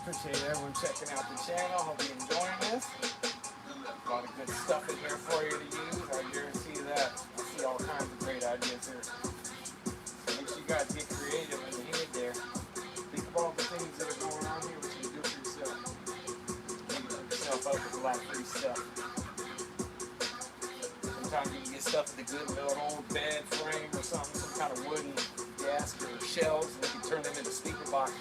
Appreciate everyone checking out the channel. Hope you're enjoying this. A lot of good stuff in here for you to use. I guarantee that. I see all kinds of great ideas here. Make sure you guys get creative when you get there. Think of all the things that are going on here, what you can do for yourself. You can hook yourself up with a lot of free stuff. Sometimes you can get stuff at the good old bed frame or something, some kind of wooden desk or shelves, and you can turn them into speaker box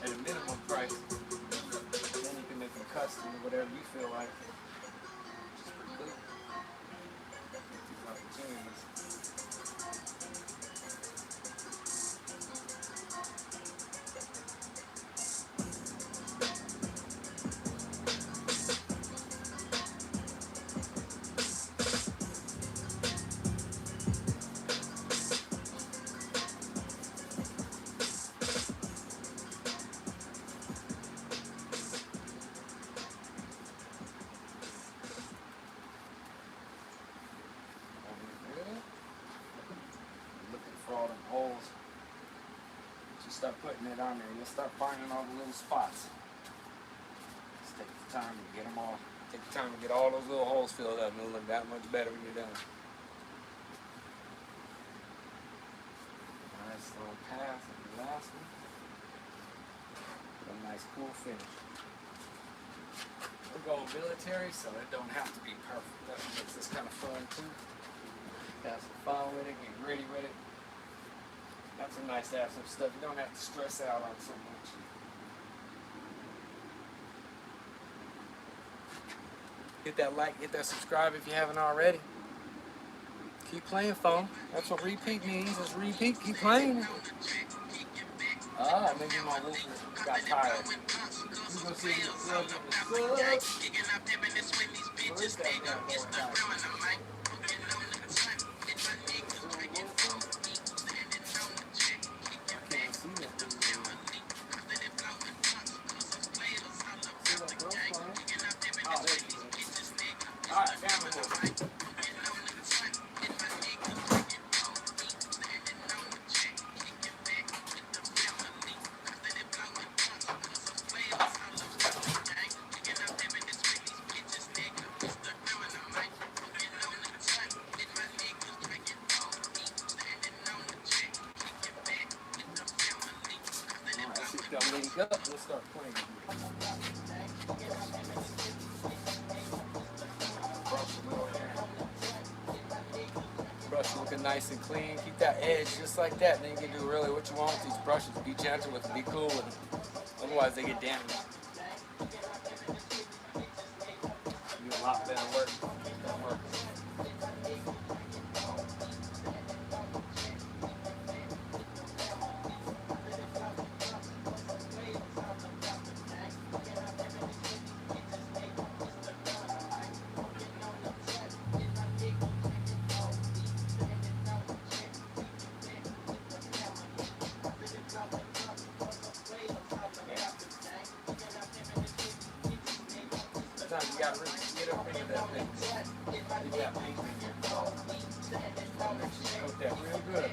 at a minimum price. And then you can make them custom or whatever you feel like. Which is pretty cool. These opportunities. For all them holes. Just start putting it on there. You'll start finding all the little spots. Just take the time to get them all. Take the time to get all those little holes filled up, and it'll look that much better when you're done. Nice little pass on the last one. A nice cool finish. We're going military, so it don't have to be perfect. That makes this kind of fun too. Have some fun with it, get gritty with it. That's a nice to have some stuff you don't have to stress out on so much. Hit that like, hit that subscribe if you haven't already. Keep playing, phone. That's what repeat means. Is repeat. Keep playing. Ah, maybe my listener got tired. You gonna see yourself in the sun. Where's that damn boy? Let's start playing. Brush looking nice and clean. Keep that edge just like that. Then you can do really what you want with these brushes. Be gentle with them. Be cool with them. Otherwise, they get damaged. Do a lot better work. That work. time you gotta really get up into that thing. Get that paint in here. Coat that real good.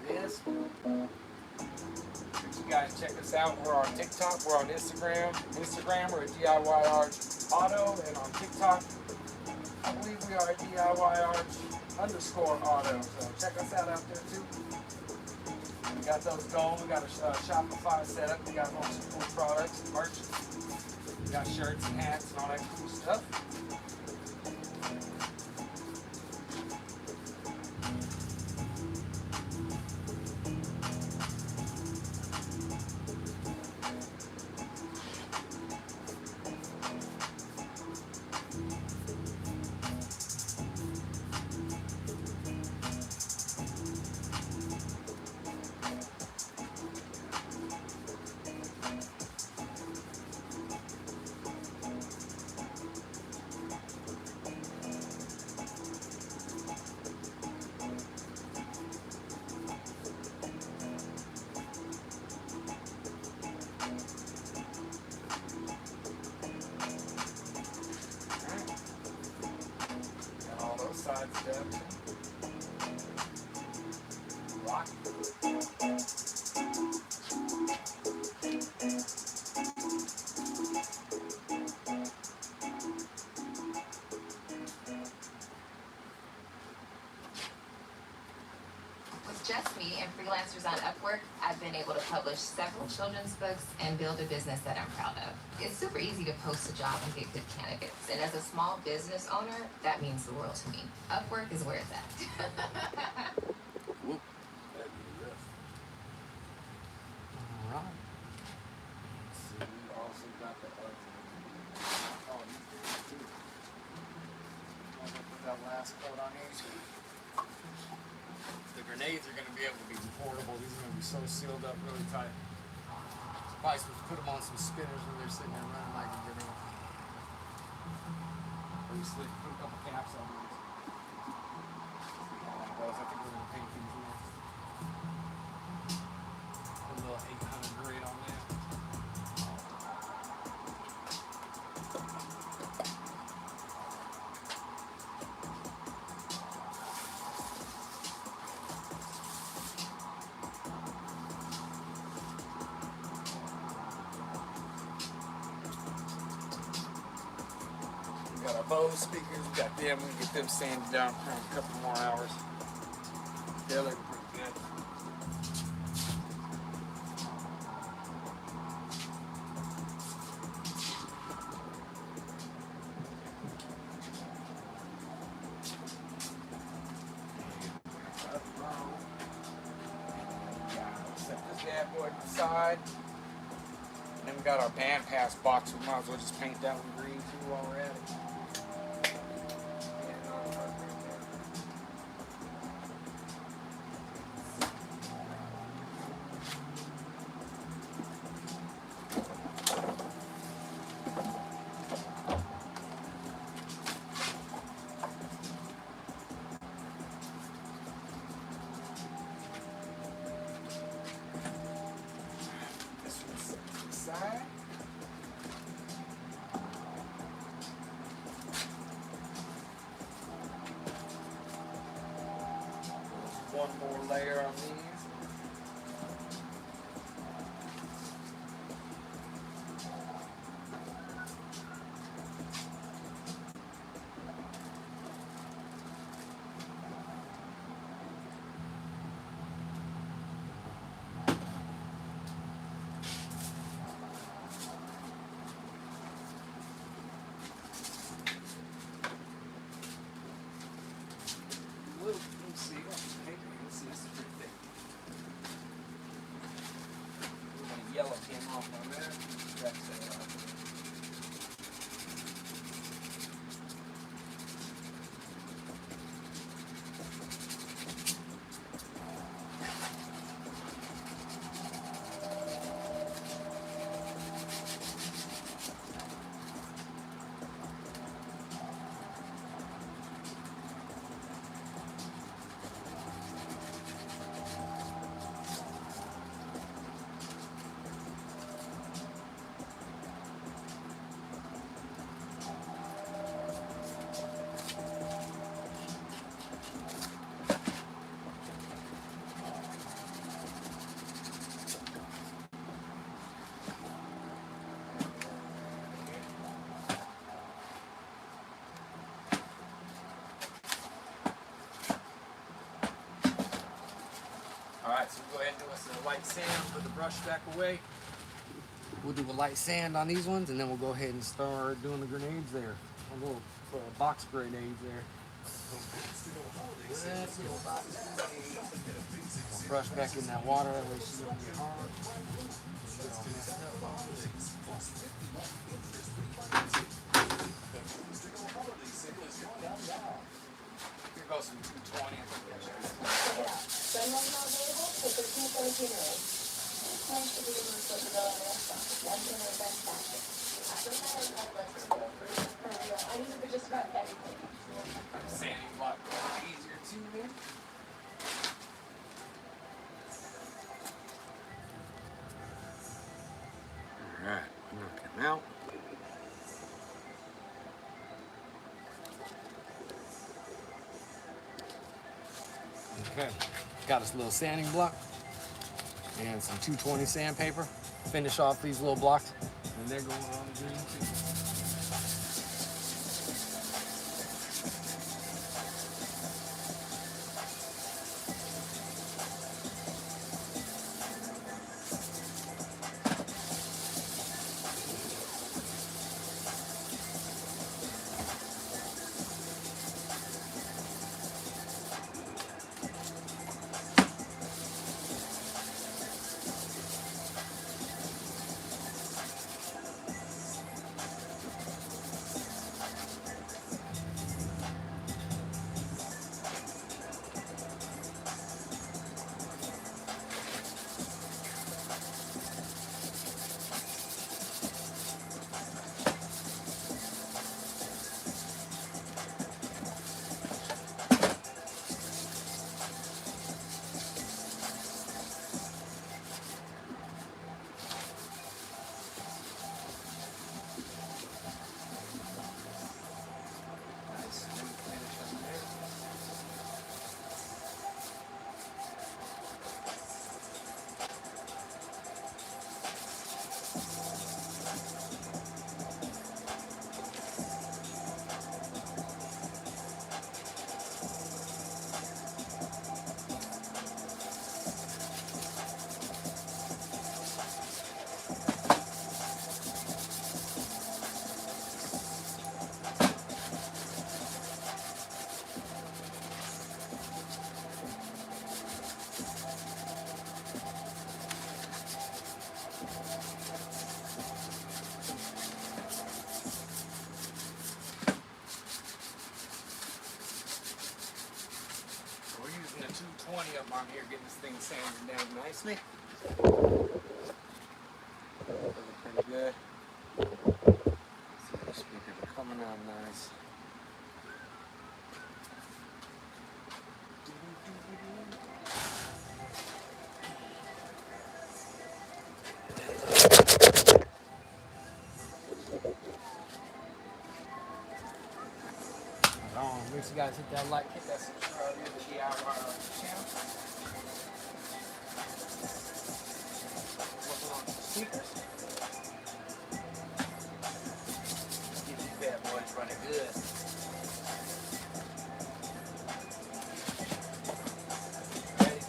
This. You guys check us out. We're on TikTok. We're on Instagram. We're at DIY Arch Auto, and on TikTok, I believe we are at DIY Arch_auto. So check us out there too. We got those going. We got a Shopify setup. We got lots of cool products and merch. We got shirts and hats and all that cool stuff. Got all those side steps. Rock. With just me and freelancers on Upwork, I've been able to publish several children's books and build a business that I'm proud of. It's super easy to post a job and get good candidates. And as a small business owner, that means the world to me. Upwork is where it's at. Whoop. That'd be rough. All right. Let's see. We also got the other. Oh, these guys too. I'm gonna put that last coat on here too. The grenades are going to be able to be portable. These are going to be so sealed up really tight. Probably supposed to put them on some spinners when they're sitting there running like a grenade. Pretty slick. Put a couple caps on these. Those, I think we're going to paint these next. Put a little 800 grade on that. We got our Bose speakers, we got them, we can get them sanded down for a couple more hours. They're looking pretty good. Set this bad boy to the side. And then we got our band pass box. We might as well just paint that one green too while we're at it. This one's set to the side. One more layer on these. Let's see. Let's see. This is pretty thick. Alright, so we'll go ahead and do us a light sand, put the brush back away. We'll do a light sand on these ones, and then we'll go ahead and start doing the grenades there. A little box grenades there. Brush back in that water, that way she don't get hard. Here goes some 220. Sanding block easier too there. Alright, knock him out. Okay, got us a little sanding block and some 220 sandpaper. Finish off these little blocks, and they're going on the green too. We're using the 220 up on here, getting this thing sanded down nicely. Looking pretty good. See the speakers are coming out nice. Make sure you guys hit that like, hit that subscribe, hit the key out of our channel. Working on some speakers. Get these bad boys running good. Ready?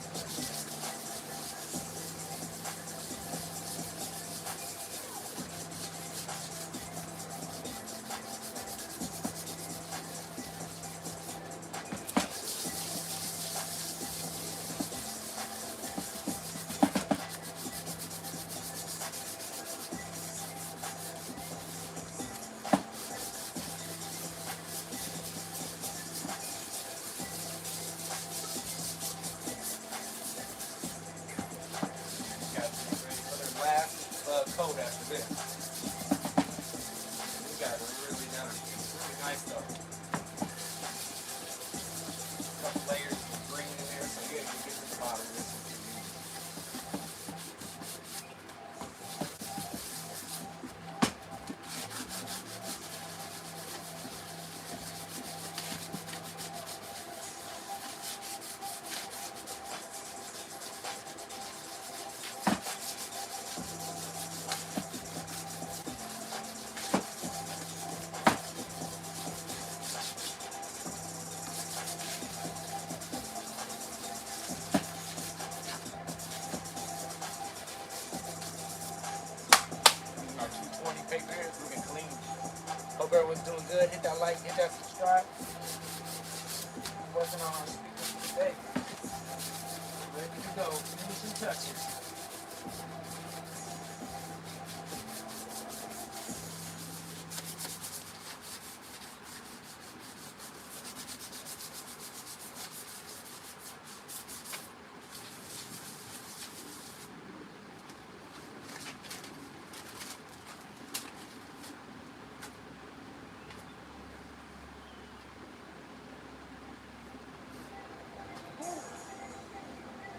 right. Working on our speakers today. Ready to go. Finishing touches.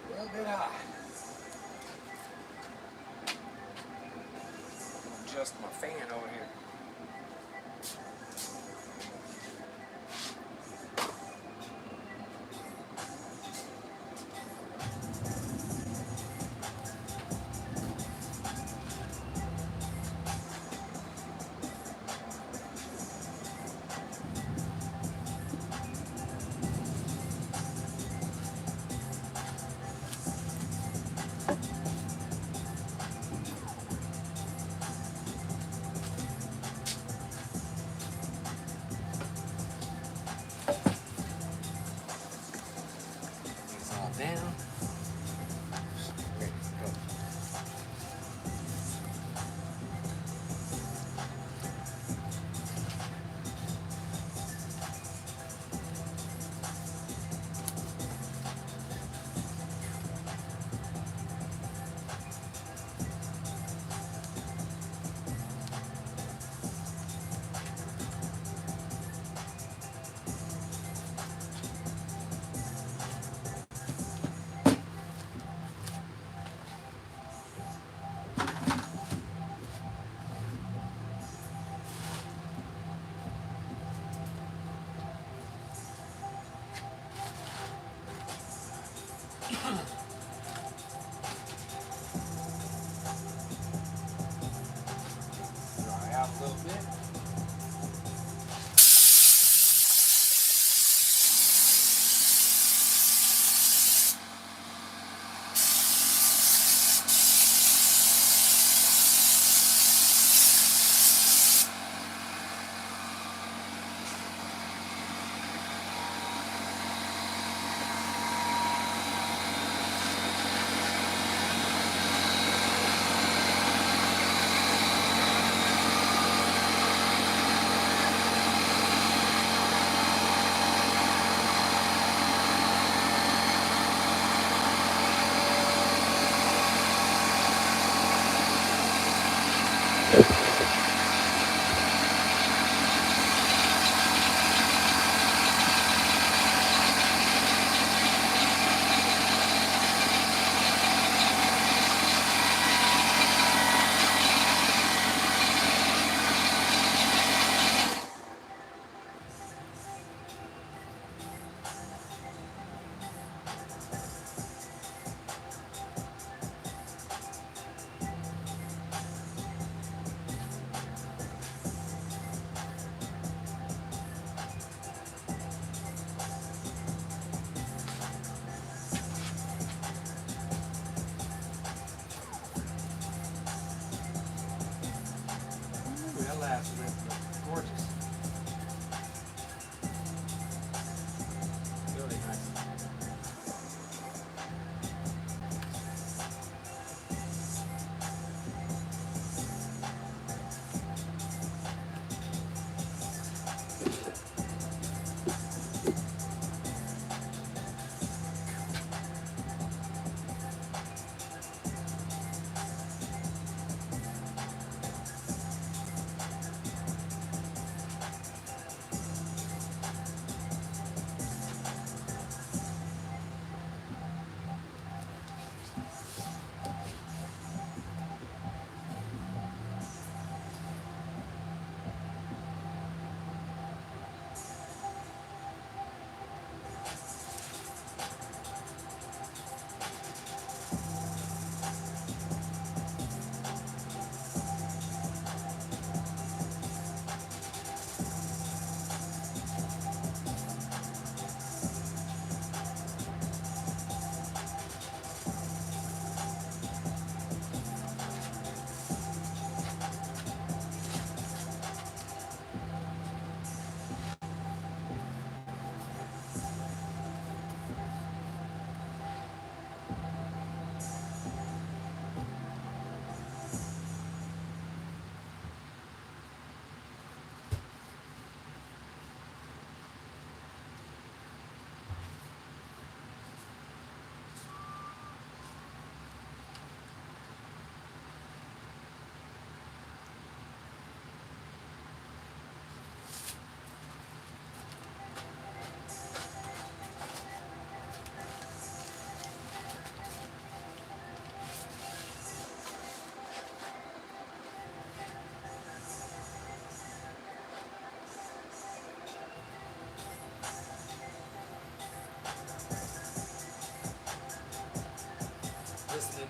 A little bit high. Adjust my fan over here. It's all down. Ready to go. Dry out a little bit. Ooh, that last rip was gorgeous. Really nice.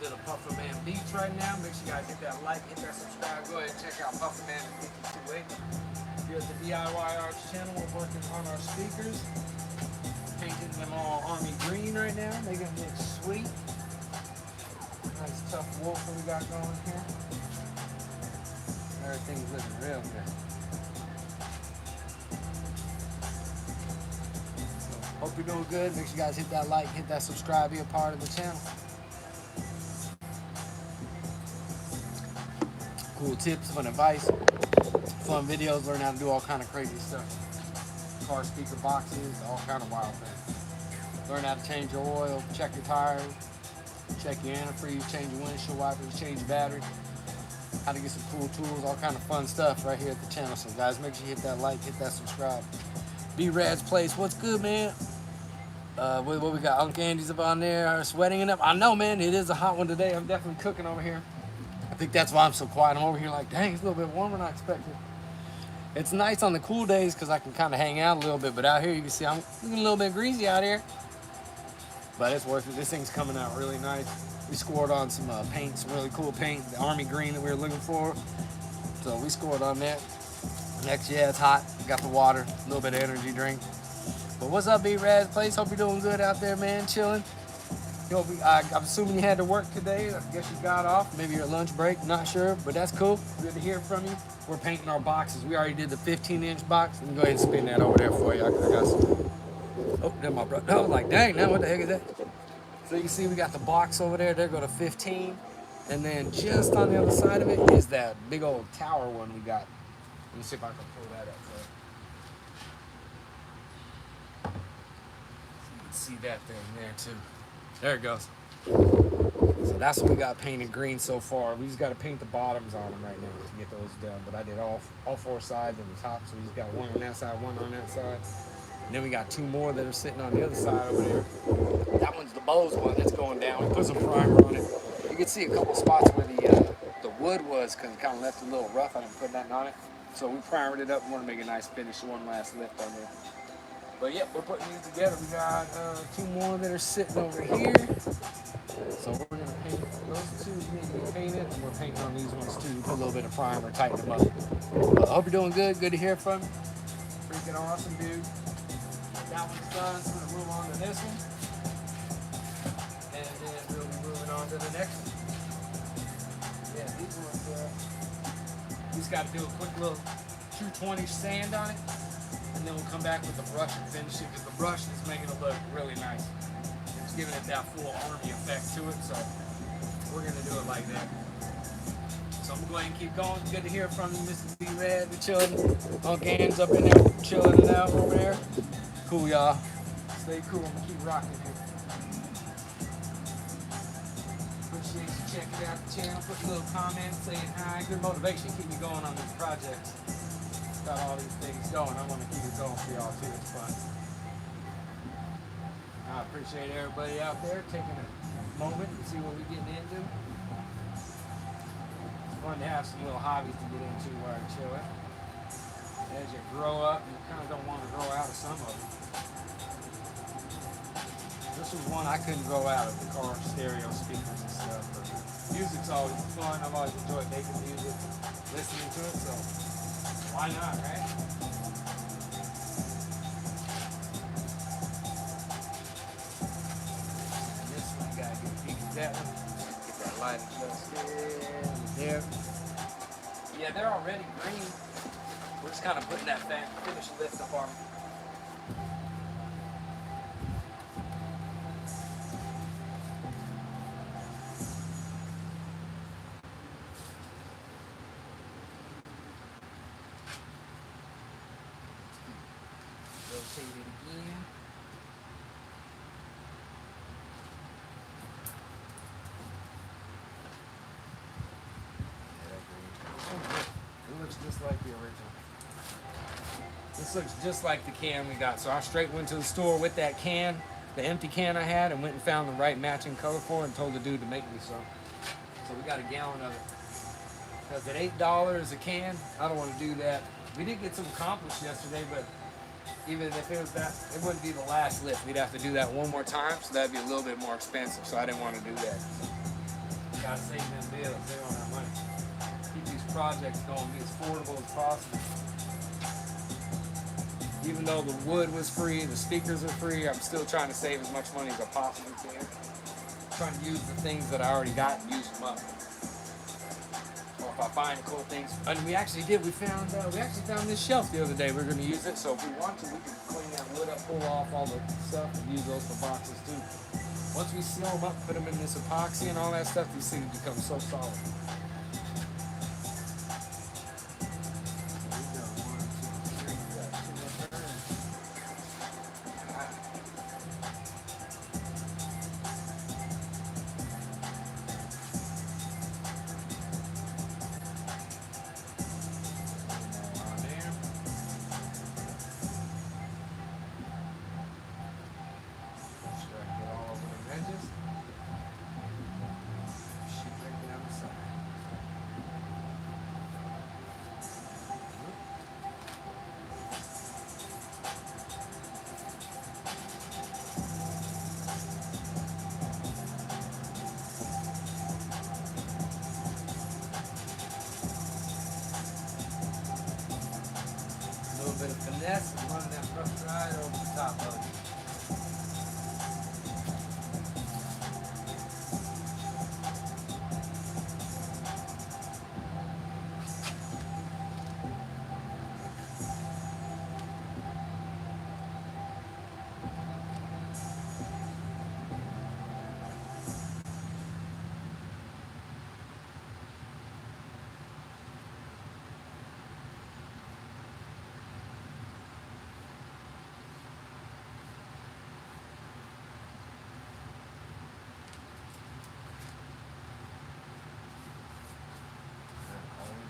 to the Puffer Man Beats right now. Make sure you guys hit that like, hit that subscribe. Go ahead and check out Puffer Man 528. Here at the DIY Arts channel, we're working on our speakers. Painting them all army green right now. Making them look sweet. Nice tough wolf that we got going here. Everything's looking real good. So, hope you're doing good. Make sure you guys hit that like, hit that subscribe, be a part of the channel. Cool tips, fun advice, fun videos, learn how to do all kind of crazy stuff. Car speaker boxes, all kind of wild things. Learn how to change your oil, check your tires, check your antifreeze, change your windshield wipers, change your battery. How to get some cool tools, all kind of fun stuff right here at the channel. So guys, make sure you hit that like, hit that subscribe. B-Rad's Place, what's good, man? What we got? Uncle Andy's up on there, sweating it up. I know, man, it is a hot one today. I'm definitely cooking over here. I think that's why I'm so quiet. I'm over here like, dang, it's a little bit warmer than I expected. It's nice on the cool days because I can kind of hang out a little bit, but out here you can see I'm looking a little bit greasy out here. But it's worth it. This thing's coming out really nice. We scored on some paint, some really cool paint, the army green that we were looking for. So we scored on that. Next, yeah, it's hot. Got the water, a little bit of energy drink. But what's up, B-Rad's Place? Hope you're doing good out there, man, chilling. I'm assuming you had to work today. I guess you got off. Maybe your lunch break. Not sure, but that's cool. Good to hear from you. We're painting our boxes. We already did the 15-inch box. Let me go ahead and spin that over there for you. I got some. Oh, that's my brother. I was like, dang, now what the heck is that? So you can see we got the box over there. There go to 15. And then just on the other side of it is that big old tower one we got. Let me see if I can pull that up for you. You can see that thing there too. There it goes. So that's what we got painted green so far. We just got to paint the bottoms on them right now to get those done. But I did all four sides and the top. So we just got one on that side, one on that side. And then we got two more that are sitting on the other side over there. That one's the Bose one that's going down. We put some primer on it. You can see a couple spots where the wood was because it kind of left a little rough. I didn't put nothing on it. So we primered it up. We want to make a nice finish. One last lift on there. But yep, we're putting these together. We got two more that are sitting over here. So we're gonna paint those two need to be painted, and we're painting on these ones too. Put a little bit of primer, tighten them up. I hope you're doing good. Good to hear from you. Freaking awesome, dude. That one's done, so we're gonna move on to this one, and then we'll be moving on to the next one. Yeah, these ones. We just got to do a quick little 220 sand on it. And then we'll come back with the brush and finish it because the brush is making it look really nice. It's giving it that full army effect to it, so we're gonna do it like that. So I'm gonna go ahead and keep going. Good to hear from you, Mr. B-Rad. We're chilling. Uncle Andy's up in there, chilling it out over there. Cool, y'all. Stay cool. I'm gonna keep rocking here. Appreciate you checking out the channel. Put a little comment, saying hi. Good motivation. Keep me going on this project. Got all these things going. I want to keep it going for y'all too. It's fun. I appreciate everybody out there taking a moment to see what we're getting into. It's fun to have some little hobbies to get into while you're chilling. As you grow up, you kind of don't want to grow out of some of them. This was one I couldn't grow out of, the car stereo speakers and stuff. But music's always fun. I've always enjoyed making music, listening to it, so why not, right? And this one, gotta get a peek at that one. Get that light adjusted. There. Yeah, they're already green. We're just kind of putting that finished lift up on them. Rotate it again. It looks just like the original. This looks just like the can we got. So I straight went to the store with that can, the empty can I had, and went and found the right matching color for it and told the dude to make me some. So we got a gallon of it. Because at $8 a can, I don't want to do that. We did get some accomplished yesterday, but even if it was that, it wouldn't be the last lift. We'd have to do that one more time, so that'd be a little bit more expensive, so I didn't want to do that. Gotta save them bills. They don't have money. Keep these projects going, be as affordable as possible. Even though the wood was free, the speakers are free, I'm still trying to save as much money as I possibly can. Trying to use the things that I already got and use them up. Or if I find cool things, and we actually did. We actually found this shelf the other day. We're gonna use it, so if we want to, we can clean that wood up, pull off all the stuff, and use those for boxes too. Once we seal them up, put them in this epoxy and all that stuff, these things become so solid. Bit of finesse and run that brush right over the top of it.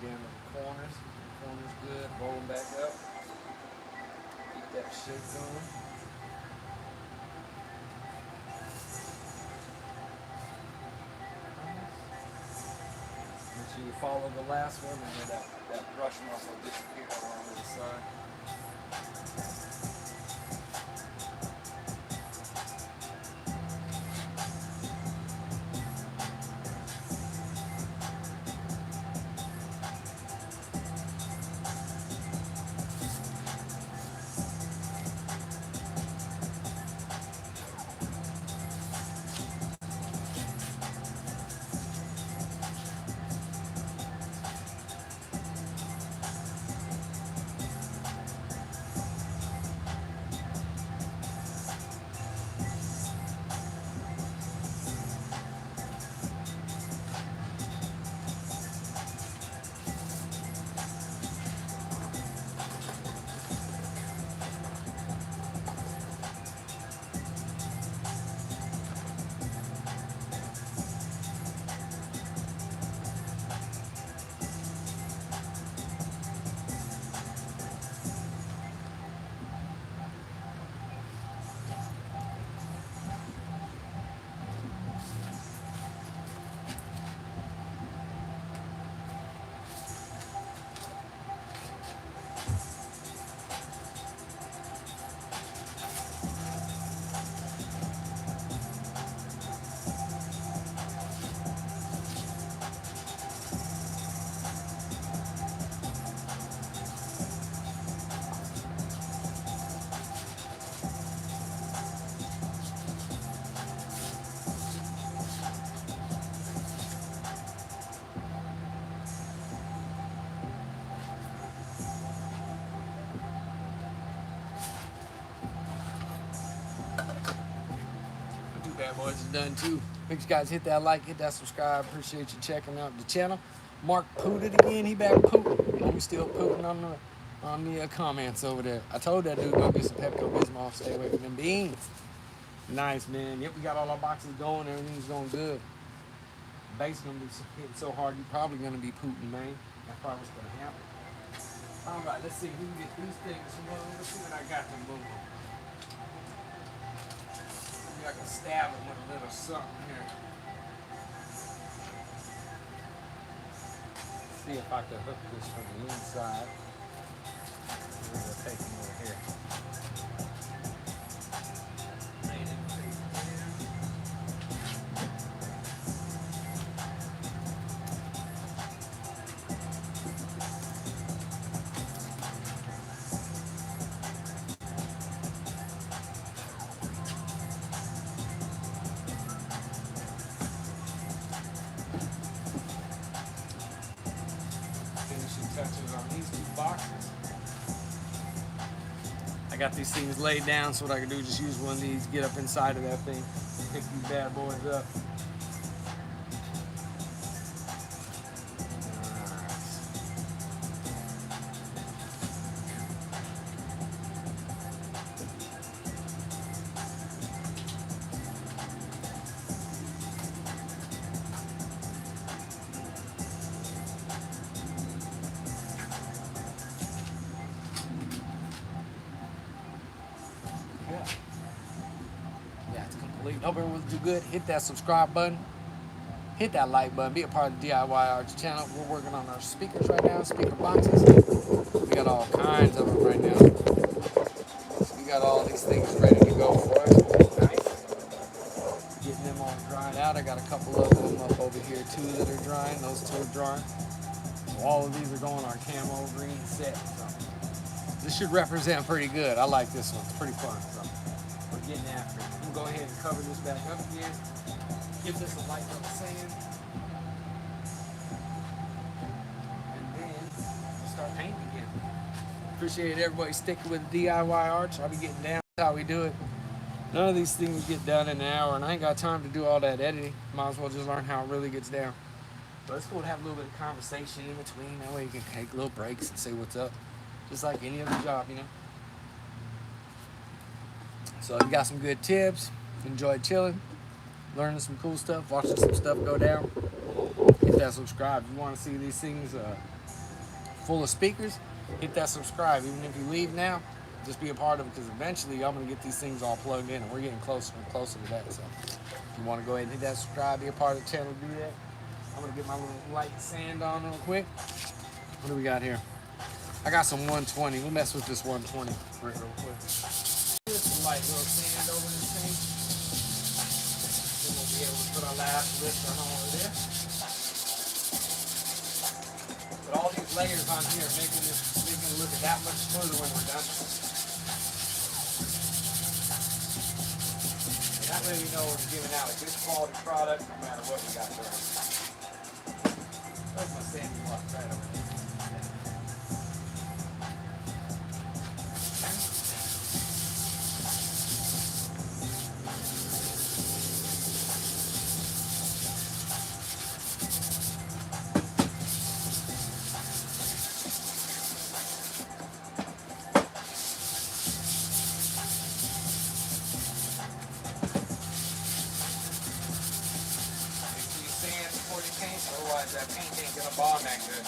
Down to the corners. Corners good. Roll them back up. Keep that shape going. Make sure you follow the last one and then that brush muscle disappear along to the side. Bad Boys is done too. Make sure you guys hit that like, hit that subscribe. Appreciate you checking out the channel. Mark pooted again. He back pooting. We still pooting on the comments over there. I told that dude go get some Pepto Bismol. Stay away from them beans. Nice, man. Yep, we got all our boxes going. Everything's going good. Base gonna be hitting so hard. You're probably gonna be pooting, man. That's probably what's gonna happen. All right, let's see if we can get these things. Let's see what I got them moving. Maybe I can stab it with a little something here. See if I can hook this from the inside. We're gonna take them over here. got these things laid down, so what I can do is just use one of these, get up inside of that thing, pick these bad boys up. Yeah, it's complete. Hope everyone's do good. Hit that subscribe button. Hit that like button. Be a part of the DIY Arts channel. We're working on our speakers right now, speaker boxes. We got all kinds of them right now. So we got all these things ready to go for us. Nice. Getting them all dried out. I got a couple of them up over here too that are drying. Those two are drying. So all of these are going our camo green set. So this should represent pretty good. I like this one. It's pretty fun. So we're getting after it. I'm gonna go ahead and cover this back up again. Give this a light on the sand. And then we'll start painting again. Appreciate everybody sticking with DIY Arts. I'll be getting down. That's how we do it. None of these things get done in an hour, and I ain't got time to do all that editing. Might as well just learn how it really gets down. But it's cool to have a little bit of conversation in between. That way you can take little breaks and say what's up. Just like any other job, you know. So if you got some good tips, enjoy chilling, learning some cool stuff, watching some stuff go down, hit that subscribe. If you want to see these things full of speakers, hit that subscribe. Even if you leave now, just be a part of it, because eventually I'm going to get these things all plugged in, and we're getting closer and closer to that. So if you want to go ahead and hit that subscribe, be a part of the channel, do that. I'm going to get my little light sand on real quick. What do we got here? I got some 120. We'll mess with this 120 real quick. Just some light little sand over this thing. Then we'll be able to put our last lift on over there. But all these layers on here making it look that much smoother when we're done. And that way we know we're giving out a good quality product no matter what we got going. That's my sandy block right over there. Otherwise, that paint ain't gonna bond that good.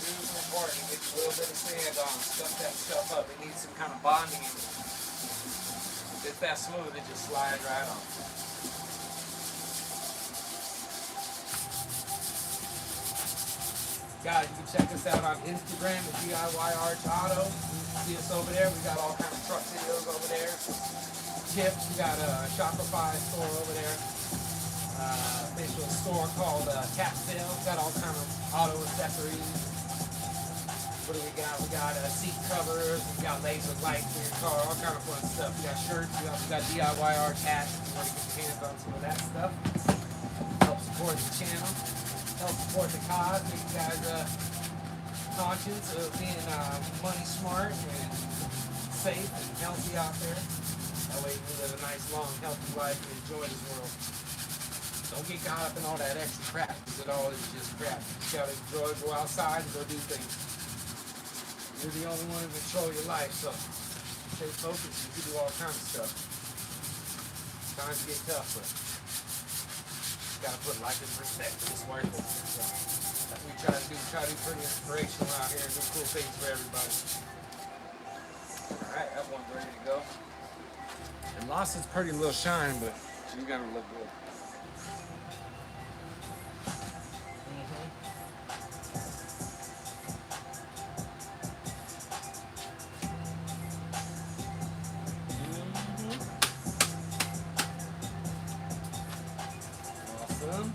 Super important to get a little bit of sand on, stuff that stuff up. It needs some kind of bonding in it. If it's that smooth, it just slides right on. Guys, you can check us out on Instagram at DIY Arch Auto. You can see us over there. We got all kinds of truck videos over there. Tips, we got a Shopify store over there. Official store called Capsale. Got all kind of auto accessories. What do we got? We got seat covers. We got laser lights for your car. All kind of fun stuff. We got shirts. We got DIY Arch hats. If you want to get your hands on some of that stuff. Help support the channel. Help support the cause. Make you guys conscious of being money smart and safe and healthy out there. That way you can live a nice, long, healthy life and enjoy this world. Don't get caught up in all that extra crap, because it all is just crap. You just gotta enjoy, go outside and go do things. You're the only one who can control your life, so stay focused. You can do all kinds of stuff. Times get tough, but you gotta put life in perspective. It's worth it. So that's what we try to do. We try to be pretty inspirational out here and do cool things for everybody. Alright, that one's ready to go. And lost its pretty little shine, but she's gonna look good. Awesome.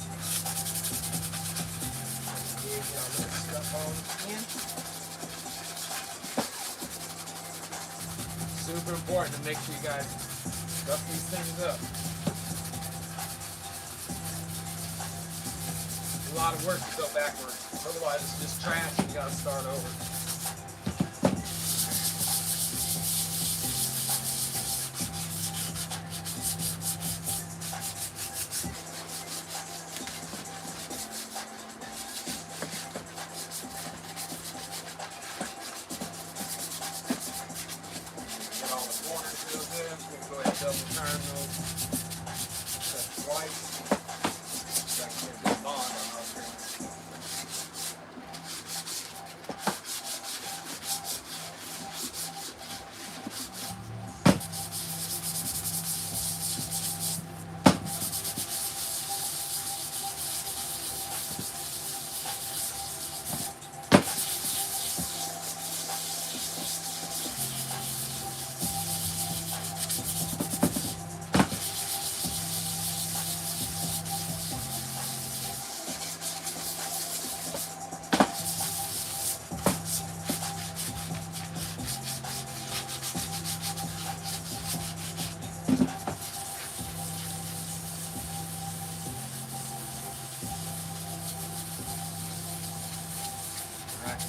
Get our little stuff on in. Super important to make sure you guys stuff these things up. A lot of work to go backwards. Otherwise it's just trash and you gotta start over. double turn those. Cut twice. Got to get a good bond on those things. Right.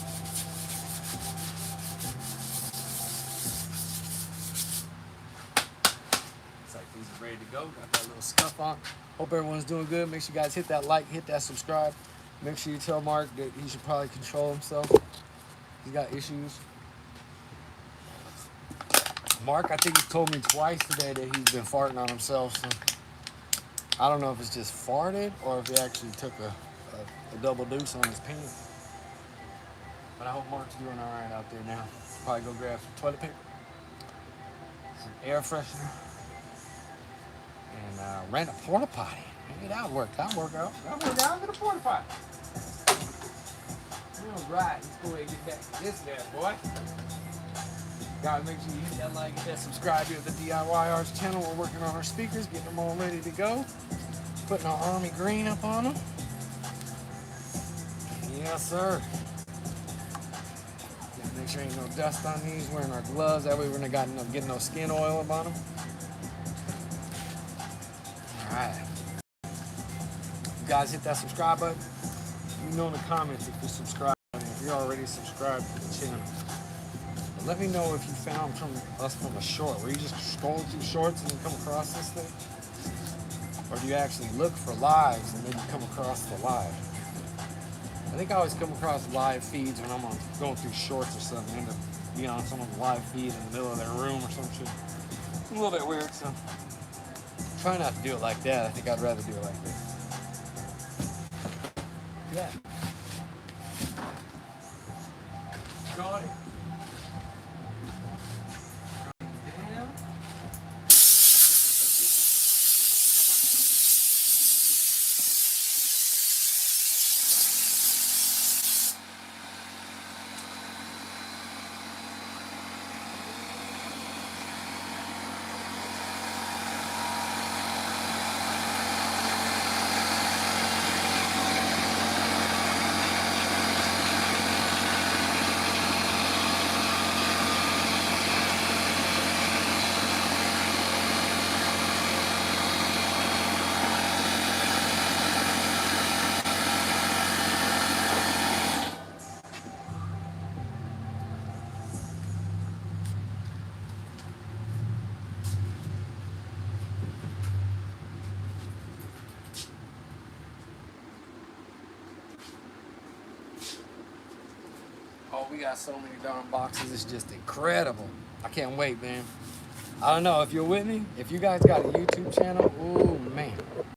Looks like these are ready to go. Got that little scuff on. Hope everyone's doing good. Make sure you guys hit that like, hit that subscribe. Make sure you tell Mark that he should probably control himself. He's got issues. Mark, I think he's told me twice today that he's been farting on himself. So I don't know if it's just farted or if he actually took a double deuce on his pants. But I hope Mark's doing all right out there now. Probably go grab some toilet paper, some air freshener, and rent a porta potty. Maybe that'll work. That'll work out. Get a porta potty. All right, let's go ahead and get back to this bad boy. Guys, make sure you hit that like, hit that subscribe here at the DIY Arts channel. We're working on our speakers, getting them all ready to go. Putting our army green up on them. Yes, sir. Make sure ain't no dust on these. Wearing our gloves. That way we're not getting no skin oil up on them. All right. You guys hit that subscribe button. Let me know in the comments if you subscribe and if you're already subscribed to the channel. But let me know if you found us from a short. Were you just scrolling through shorts and you come across this thing? Or do you actually look for lives and then you come across the live? I think I always come across live feeds when I'm going through shorts or something. I end up being on someone's live feed in the middle of their room or some shit. It's a little bit weird, so try not to do it like that. I think I'd rather do it like this. Yeah. Got it. Damn. Oh, we got so many darn boxes. It's just incredible. I can't wait, man. I don't know if you're with me. If you guys got a YouTube channel, ooh, man.